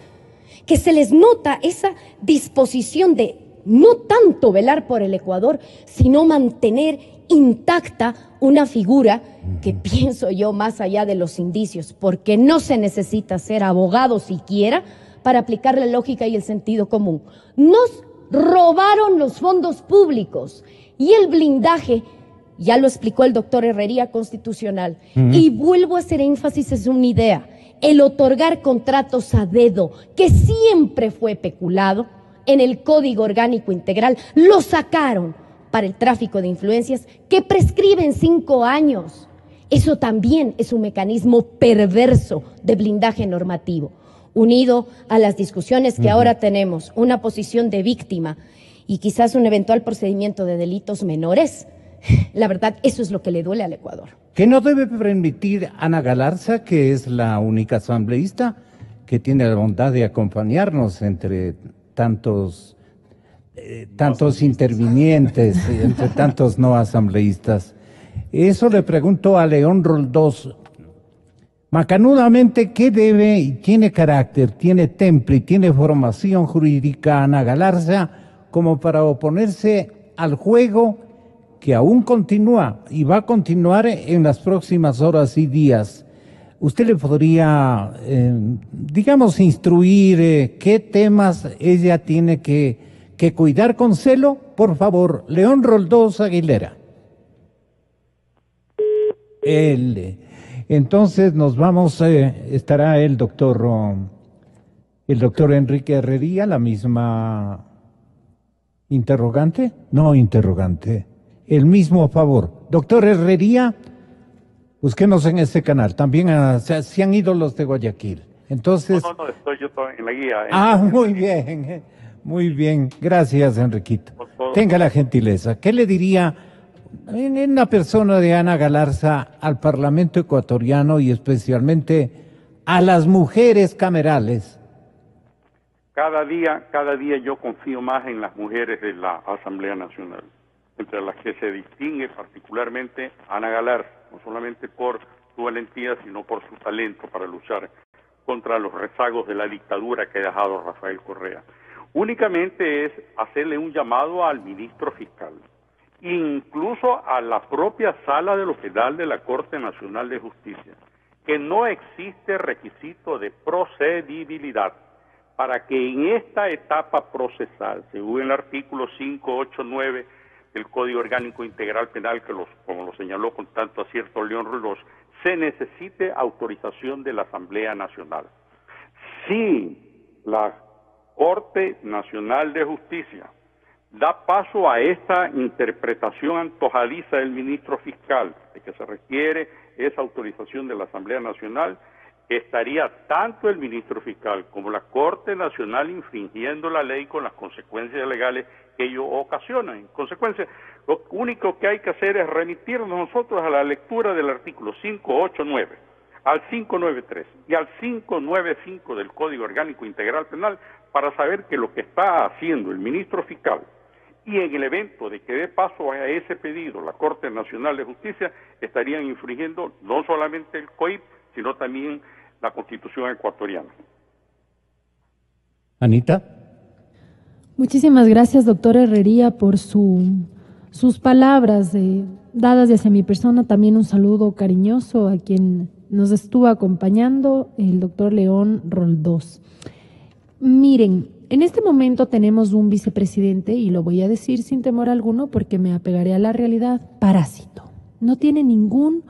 que se les nota esa disposición de no tanto velar por el Ecuador, sino mantener intacta una figura que pienso yo más allá de los indicios, porque no se necesita ser abogado siquiera para aplicar la lógica y el sentido común. Nos robaron los fondos públicos y el blindaje, ya lo explicó el doctor Herrería, constitucional. Y vuelvo a hacer énfasis, es una idea, el otorgar contratos a dedo, que siempre fue peculado en el Código Orgánico Integral, lo sacaron para el tráfico de influencias, que prescribe en 5 años. Eso también es un mecanismo perverso de blindaje normativo, unido a las discusiones que ahora tenemos, una posición de víctima y quizás un eventual procedimiento de delitos menores. La verdad, eso es lo que le duele al Ecuador. ¿Qué no debe permitir Ana Galarza, que es la única asambleísta que tiene la bondad de acompañarnos entre tantos intervinientes, entre tantos no asambleístas? Eso le pregunto a León Roldós. Macanudamente, ¿qué debe y tiene carácter, tiene temple y tiene formación jurídica Ana Galarza como para oponerse al juego que aún continúa y va a continuar en las próximas horas y días? ¿Usted le podría, digamos, instruir qué temas ella tiene que cuidar con celo? Por favor, León Roldós Aguilera. Entonces nos vamos, estará el doctor Enrique Herrería, la misma interrogante, el mismo favor. Doctor Herrería, búsquenos en este canal, también se han ido los de Guayaquil. Entonces... No, estoy yo en la guía. Muy bien, gracias Enriquito. Tenga la gentileza. ¿Qué le diría en la persona de Ana Galarza al Parlamento ecuatoriano y especialmente a las mujeres camerales? Cada día yo confío más en las mujeres de la Asamblea Nacional, entre las que se distingue particularmente Ana Galarza, no solamente por su valentía, sino por su talento para luchar contra los rezagos de la dictadura que ha dejado Rafael Correa. Únicamente es hacerle un llamado al ministro fiscal, incluso a la propia Sala de lo Penal de la Corte Nacional de Justicia, que no existe requisito de procedibilidad para que en esta etapa procesal, según el artículo 589 del Código Orgánico Integral Penal, que como lo señaló con tanto acierto León Roldós, se necesite autorización de la Asamblea Nacional. Si la Corte Nacional de Justicia da paso a esta interpretación antojadiza del ministro fiscal de que se requiere esa autorización de la Asamblea Nacional, estaría tanto el ministro fiscal como la Corte Nacional infringiendo la ley con las consecuencias legales que ello ocasiona. En consecuencia, lo único que hay que hacer es remitirnos nosotros a la lectura del artículo 589, al 593 y al 595 del Código Orgánico Integral Penal para saber que lo que está haciendo el ministro fiscal, y en el evento de que dé paso a ese pedido la Corte Nacional de Justicia, estarían infringiendo no solamente el COIP, sino también la Constitución ecuatoriana. Anita. Muchísimas gracias, doctor Herrería, por sus palabras dadas hacia mi persona. También un saludo cariñoso a quien nos estuvo acompañando, el doctor León Roldós. Miren, en este momento tenemos un vicepresidente, y lo voy a decir sin temor alguno porque me apegaré a la realidad, parásito. No tiene ningún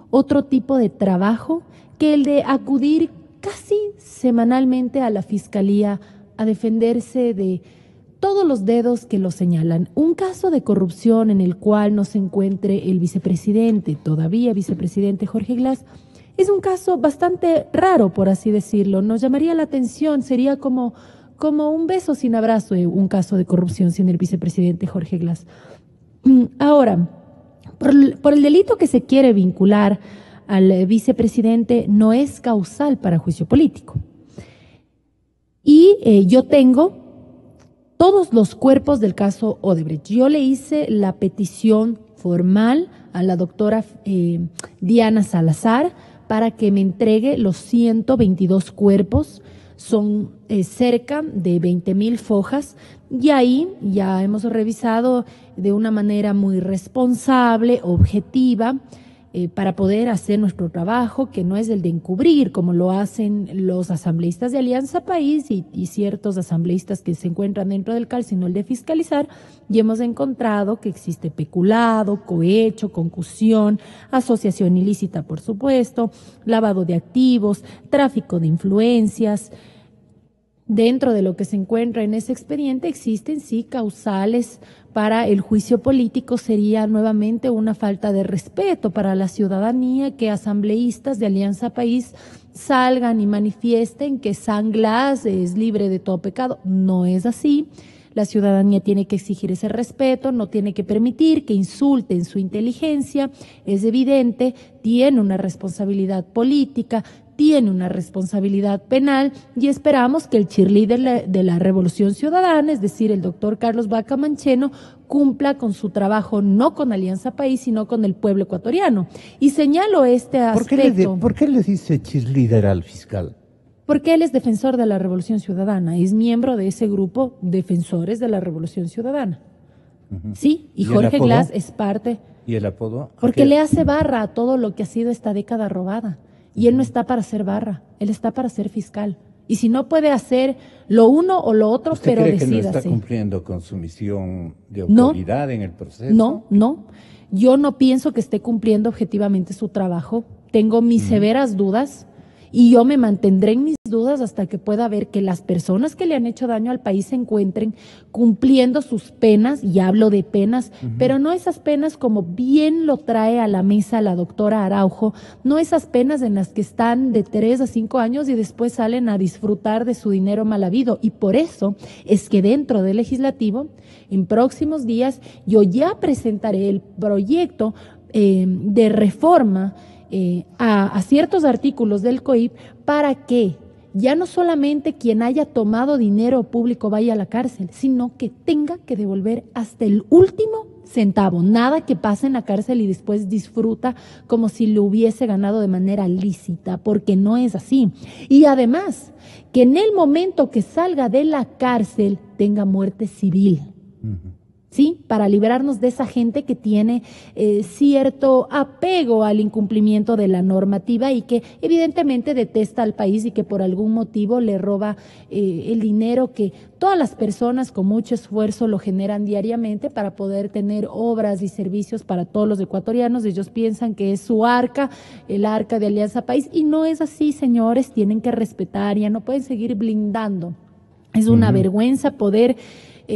otro tipo de trabajo que el de acudir casi semanalmente a la Fiscalía a defenderse de todos los dedos que lo señalan. Un caso de corrupción en el cual no se encuentre el vicepresidente, todavía vicepresidente Jorge Glass, es un caso bastante raro, por así decirlo. Nos llamaría la atención, sería como un beso sin abrazo, un caso de corrupción sin el vicepresidente Jorge Glass. Ahora, por el delito que se quiere vincular al vicepresidente, no es causal para juicio político. Y yo tengo todos los cuerpos del caso Odebrecht. Yo le hice la petición formal a la doctora Diana Salazar para que me entregue los 122 cuerpos son cerca de 20.000 fojas, y ahí ya hemos revisado de una manera muy responsable, objetiva, para poder hacer nuestro trabajo, que no es el de encubrir, como lo hacen los asambleístas de Alianza País y ciertos asambleístas que se encuentran dentro del CAL, sino el de fiscalizar, y hemos encontrado que existe peculado, cohecho, concusión, asociación ilícita, por supuesto, lavado de activos, tráfico de influencias. Dentro de lo que se encuentra en ese expediente existen sí causales para el juicio político. Sería nuevamente una falta de respeto para la ciudadanía que asambleístas de Alianza País salgan y manifiesten que San Blas es libre de todo pecado. No es así. La ciudadanía tiene que exigir ese respeto, no tiene que permitir que insulten su inteligencia. Es evidente, tiene una responsabilidad política, tiene una responsabilidad penal, y esperamos que el cheerleader de la Revolución Ciudadana, es decir, el doctor Carlos Vaca Mancheno, cumpla con su trabajo, no con Alianza País, sino con el pueblo ecuatoriano. Y señalo este aspecto. ¿Por qué le dice cheerleader al fiscal? Porque él es defensor de la Revolución Ciudadana, es miembro de ese grupo defensores de la Revolución Ciudadana. Sí, y Jorge Glass es parte. ¿Y el apodo? Porque le hace barra a todo lo que ha sido esta década robada. Y él no está para hacer barra, él está para ser fiscal. Y si no puede hacer lo uno o lo otro, pero decídase. ¿Usted cree que no está cumpliendo con su misión de autoridad en el proceso? No. Yo no pienso que esté cumpliendo objetivamente su trabajo. Tengo mis severas dudas, y yo me mantendré en mis dudas hasta que pueda ver que las personas que le han hecho daño al país se encuentren cumpliendo sus penas, y hablo de penas, pero no esas penas como bien lo trae a la mesa la doctora Araujo, no esas penas en las que están de 3 a 5 años y después salen a disfrutar de su dinero mal habido. Y por eso es que dentro del legislativo, en próximos días, yo ya presentaré el proyecto de reforma a ciertos artículos del COIP, para que ya no solamente quien haya tomado dinero público vaya a la cárcel, sino que tenga que devolver hasta el último centavo. Nada que pase en la cárcel y después disfruta como si lo hubiese ganado de manera lícita, porque no es así. Y además, que en el momento que salga de la cárcel tenga muerte civil. ¿Sí? Para librarnos de esa gente que tiene cierto apego al incumplimiento de la normativa y que evidentemente detesta al país y que por algún motivo le roba el dinero que todas las personas con mucho esfuerzo lo generan diariamente para poder tener obras y servicios para todos los ecuatorianos. Ellos piensan que es su arca, el arca de Alianza País, y no es así, señores. Tienen que respetar, ya no pueden seguir blindando. Es una vergüenza poder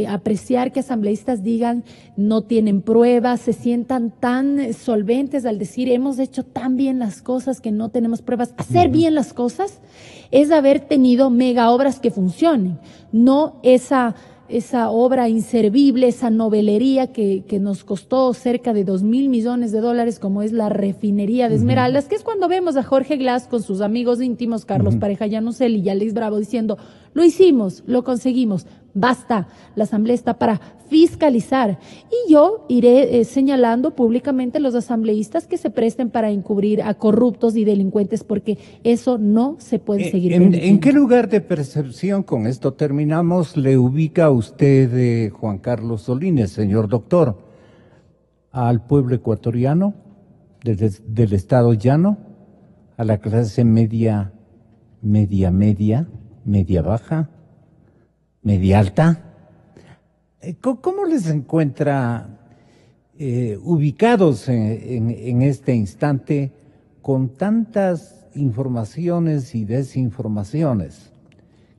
apreciar que asambleístas digan no tienen pruebas, se sientan tan solventes al decir hemos hecho tan bien las cosas que no tenemos pruebas. Hacer bien las cosas es haber tenido mega obras que funcionen, no esa obra inservible, esa novelería que nos costó cerca de 2.000 millones de dólares, como es la refinería de Esmeraldas, que es cuando vemos a Jorge Glass con sus amigos íntimos, Carlos Pareja Llanosel y Alex Bravo, diciendo lo hicimos, lo conseguimos. Basta, la Asamblea está para fiscalizar, y yo iré señalando públicamente a los asambleístas que se presten para encubrir a corruptos y delincuentes, porque eso no se puede seguir permitiendo. ¿En qué lugar de percepción, con esto terminamos, le ubica usted, Juan Carlos Solines, señor doctor, al pueblo ecuatoriano, del estado llano, a la clase media baja, media alta? ¿Cómo les encuentra ubicados en este instante con tantas informaciones y desinformaciones?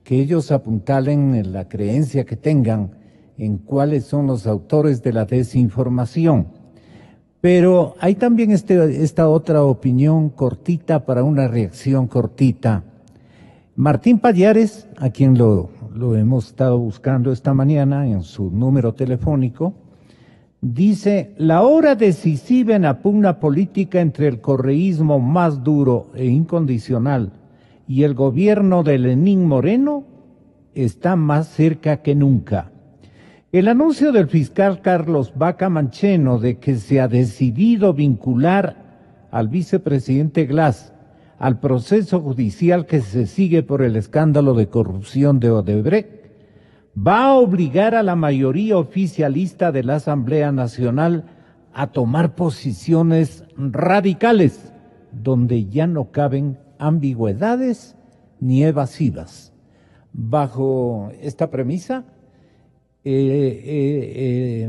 Que ellos apuntalen en la creencia que tengan en cuáles son los autores de la desinformación. Pero hay también esta otra opinión cortita para una reacción cortita. Martín Pallares, a quien lo hemos estado buscando esta mañana en su número telefónico, dice: la hora decisiva en la pugna política entre el correísmo más duro e incondicional y el gobierno de Lenín Moreno está más cerca que nunca. El anuncio del fiscal Carlos Vaca Mancheno de que se ha decidido vincular al vicepresidente Glass al proceso judicial que se sigue por el escándalo de corrupción de Odebrecht, va a obligar a la mayoría oficialista de la Asamblea Nacional a tomar posiciones radicales, donde ya no caben ambigüedades ni evasivas. Bajo esta premisa,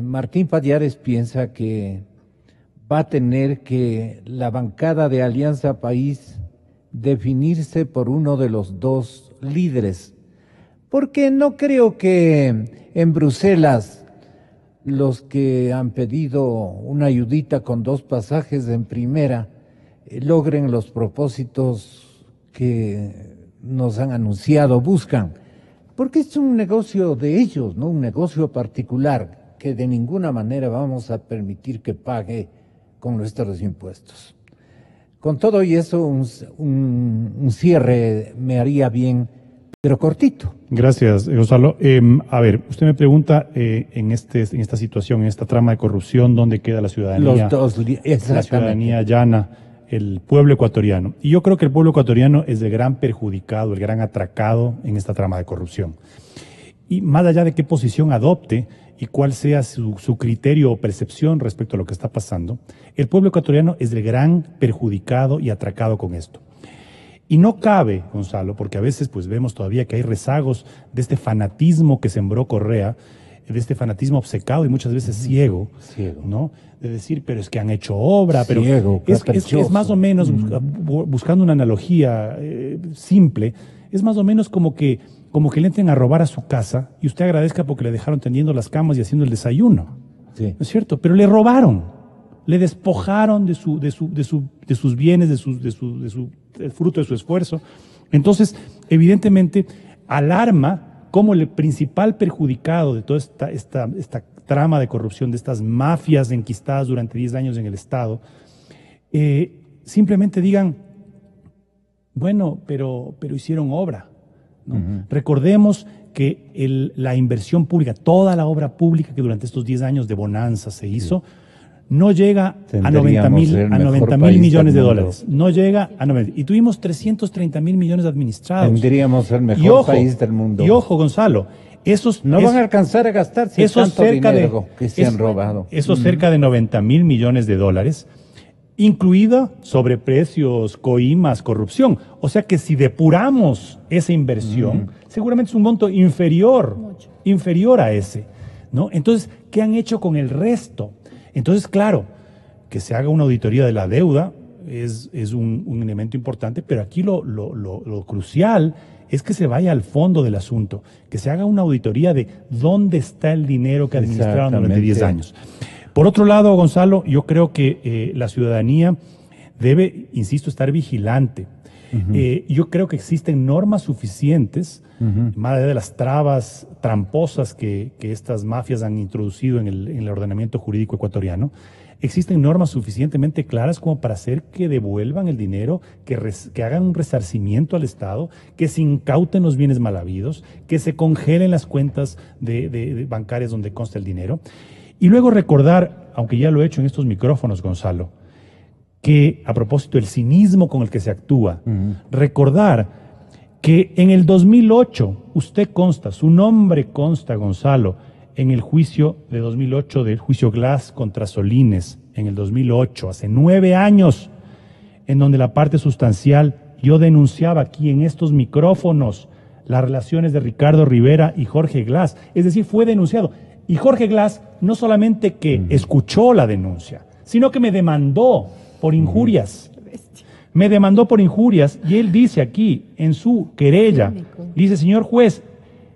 Martín Pallares piensa que va a tener que la bancada de Alianza País definirse por uno de los dos líderes, porque no creo que en Bruselas los que han pedido una ayudita con 2 pasajes en primera logren los propósitos que nos han anunciado, buscan, porque es un negocio de ellos, no un negocio particular que de ninguna manera vamos a permitir que pague con nuestros impuestos. Con todo y eso, un cierre me haría bien, pero cortito. Gracias, Gonzalo. A ver, usted me pregunta en esta situación, en esta trama de corrupción, ¿dónde queda la ciudadanía? La ciudadanía llana, el pueblo ecuatoriano. Y yo creo que el pueblo ecuatoriano es el gran perjudicado, el gran atracado en esta trama de corrupción. Y más allá de qué posición adopte y cuál sea su criterio o percepción respecto a lo que está pasando, el pueblo ecuatoriano es el gran perjudicado y atracado con esto. Y no cabe, Gonzalo, porque a veces pues vemos todavía que hay rezagos de este fanatismo que sembró Correa, de este fanatismo obcecado y muchas veces ciego, ¿no? De decir, pero es que han hecho obra, pero es más o menos, buscando una analogía simple, es más o menos como que le entren a robar a su casa y usted agradezca porque le dejaron tendiendo las camas y haciendo el desayuno. Sí. ¿No es cierto? Pero le robaron, le despojaron de sus bienes, del fruto de su esfuerzo. Entonces, evidentemente, alarma como el principal perjudicado de toda esta trama de corrupción, de estas mafias enquistadas durante 10 años en el Estado, simplemente digan, bueno, pero hicieron obra, ¿no? Recordemos que la inversión pública, toda la obra pública que durante estos 10 años de bonanza se hizo, no llega a 90 mil millones de dólares. No llega a 90. Y tuvimos 330 mil millones administrados. Tendríamos el mejor país del mundo. Y ojo, Gonzalo, no van a alcanzar a gastar si tanto dinero que se han robado. Esos cerca de 90 mil millones de dólares, incluida sobreprecios, coimas, corrupción. O sea que si depuramos esa inversión, seguramente es un monto inferior a ese, ¿no? Entonces, ¿qué han hecho con el resto? Entonces, claro, que se haga una auditoría de la deuda es un elemento importante, pero aquí lo crucial es que se vaya al fondo del asunto, que se haga una auditoría de dónde está el dinero que administraron durante 10 años. Por otro lado, Gonzalo, yo creo que la ciudadanía debe, insisto, estar vigilante. Yo creo que existen normas suficientes, más allá de las trabas tramposas que estas mafias han introducido en el ordenamiento jurídico ecuatoriano. Existen normas suficientemente claras como para hacer que devuelvan el dinero, que hagan un resarcimiento al Estado, que se incauten los bienes mal habidos, que se congelen las cuentas de bancarias donde consta el dinero. Y luego recordar, aunque ya lo he hecho en estos micrófonos, Gonzalo, que a propósito del cinismo con el que se actúa, recordar que en el 2008 usted consta, su nombre consta, Gonzalo, en el juicio de 2008, del juicio Glass contra Solines, en el 2008, hace 9 años, en donde la parte sustancial, yo denunciaba aquí en estos micrófonos las relaciones de Ricardo Rivera y Jorge Glass, es decir, fue denunciado. Y Jorge Glass no solamente que escuchó la denuncia, sino que me demandó por injurias. Me demandó por injurias y él dice aquí en su querella, dice, señor juez,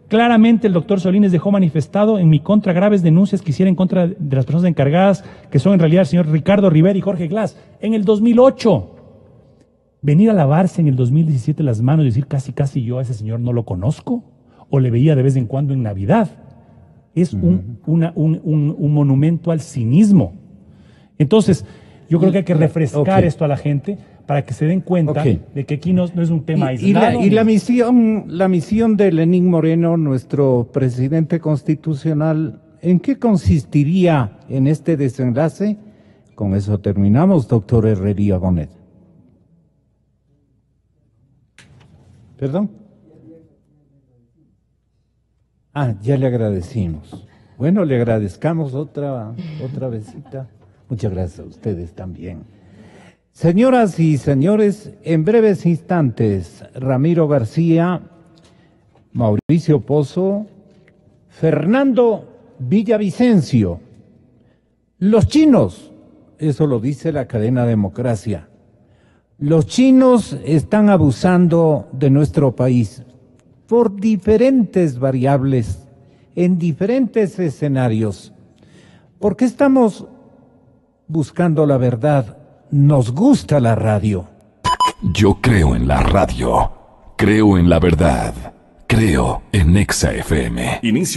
claramente el doctor Solines dejó manifestado en mi contra graves denuncias que hiciera en contra de las personas encargadas, que son en realidad el señor Ricardo Rivera y Jorge Glass, en el 2008. Venir a lavarse en el 2017 las manos y decir casi yo a ese señor no lo conozco, o le veía de vez en cuando en Navidad. Es un monumento al cinismo. Entonces, yo creo que hay que refrescar esto a la gente para que se den cuenta de que aquí no es un tema aislado. Y la misión de Lenín Moreno, nuestro presidente constitucional, ¿en qué consistiría en este desenlace? Con eso terminamos, doctor Herrería Bonet. ¿Perdón? Ya le agradecimos. Bueno, le agradezcamos otra vezita. Muchas gracias a ustedes también. Señoras y señores, en breves instantes, Ramiro García, Mauricio Pozo, Fernando Villavicencio. Los chinos, eso lo dice la cadena Democracia, los chinos están abusando de nuestro país por diferentes variables, en diferentes escenarios. ¿Por qué estamos buscando la verdad? Nos gusta la radio. Yo creo en la radio, creo en la verdad, creo en Nexa FM. Inicio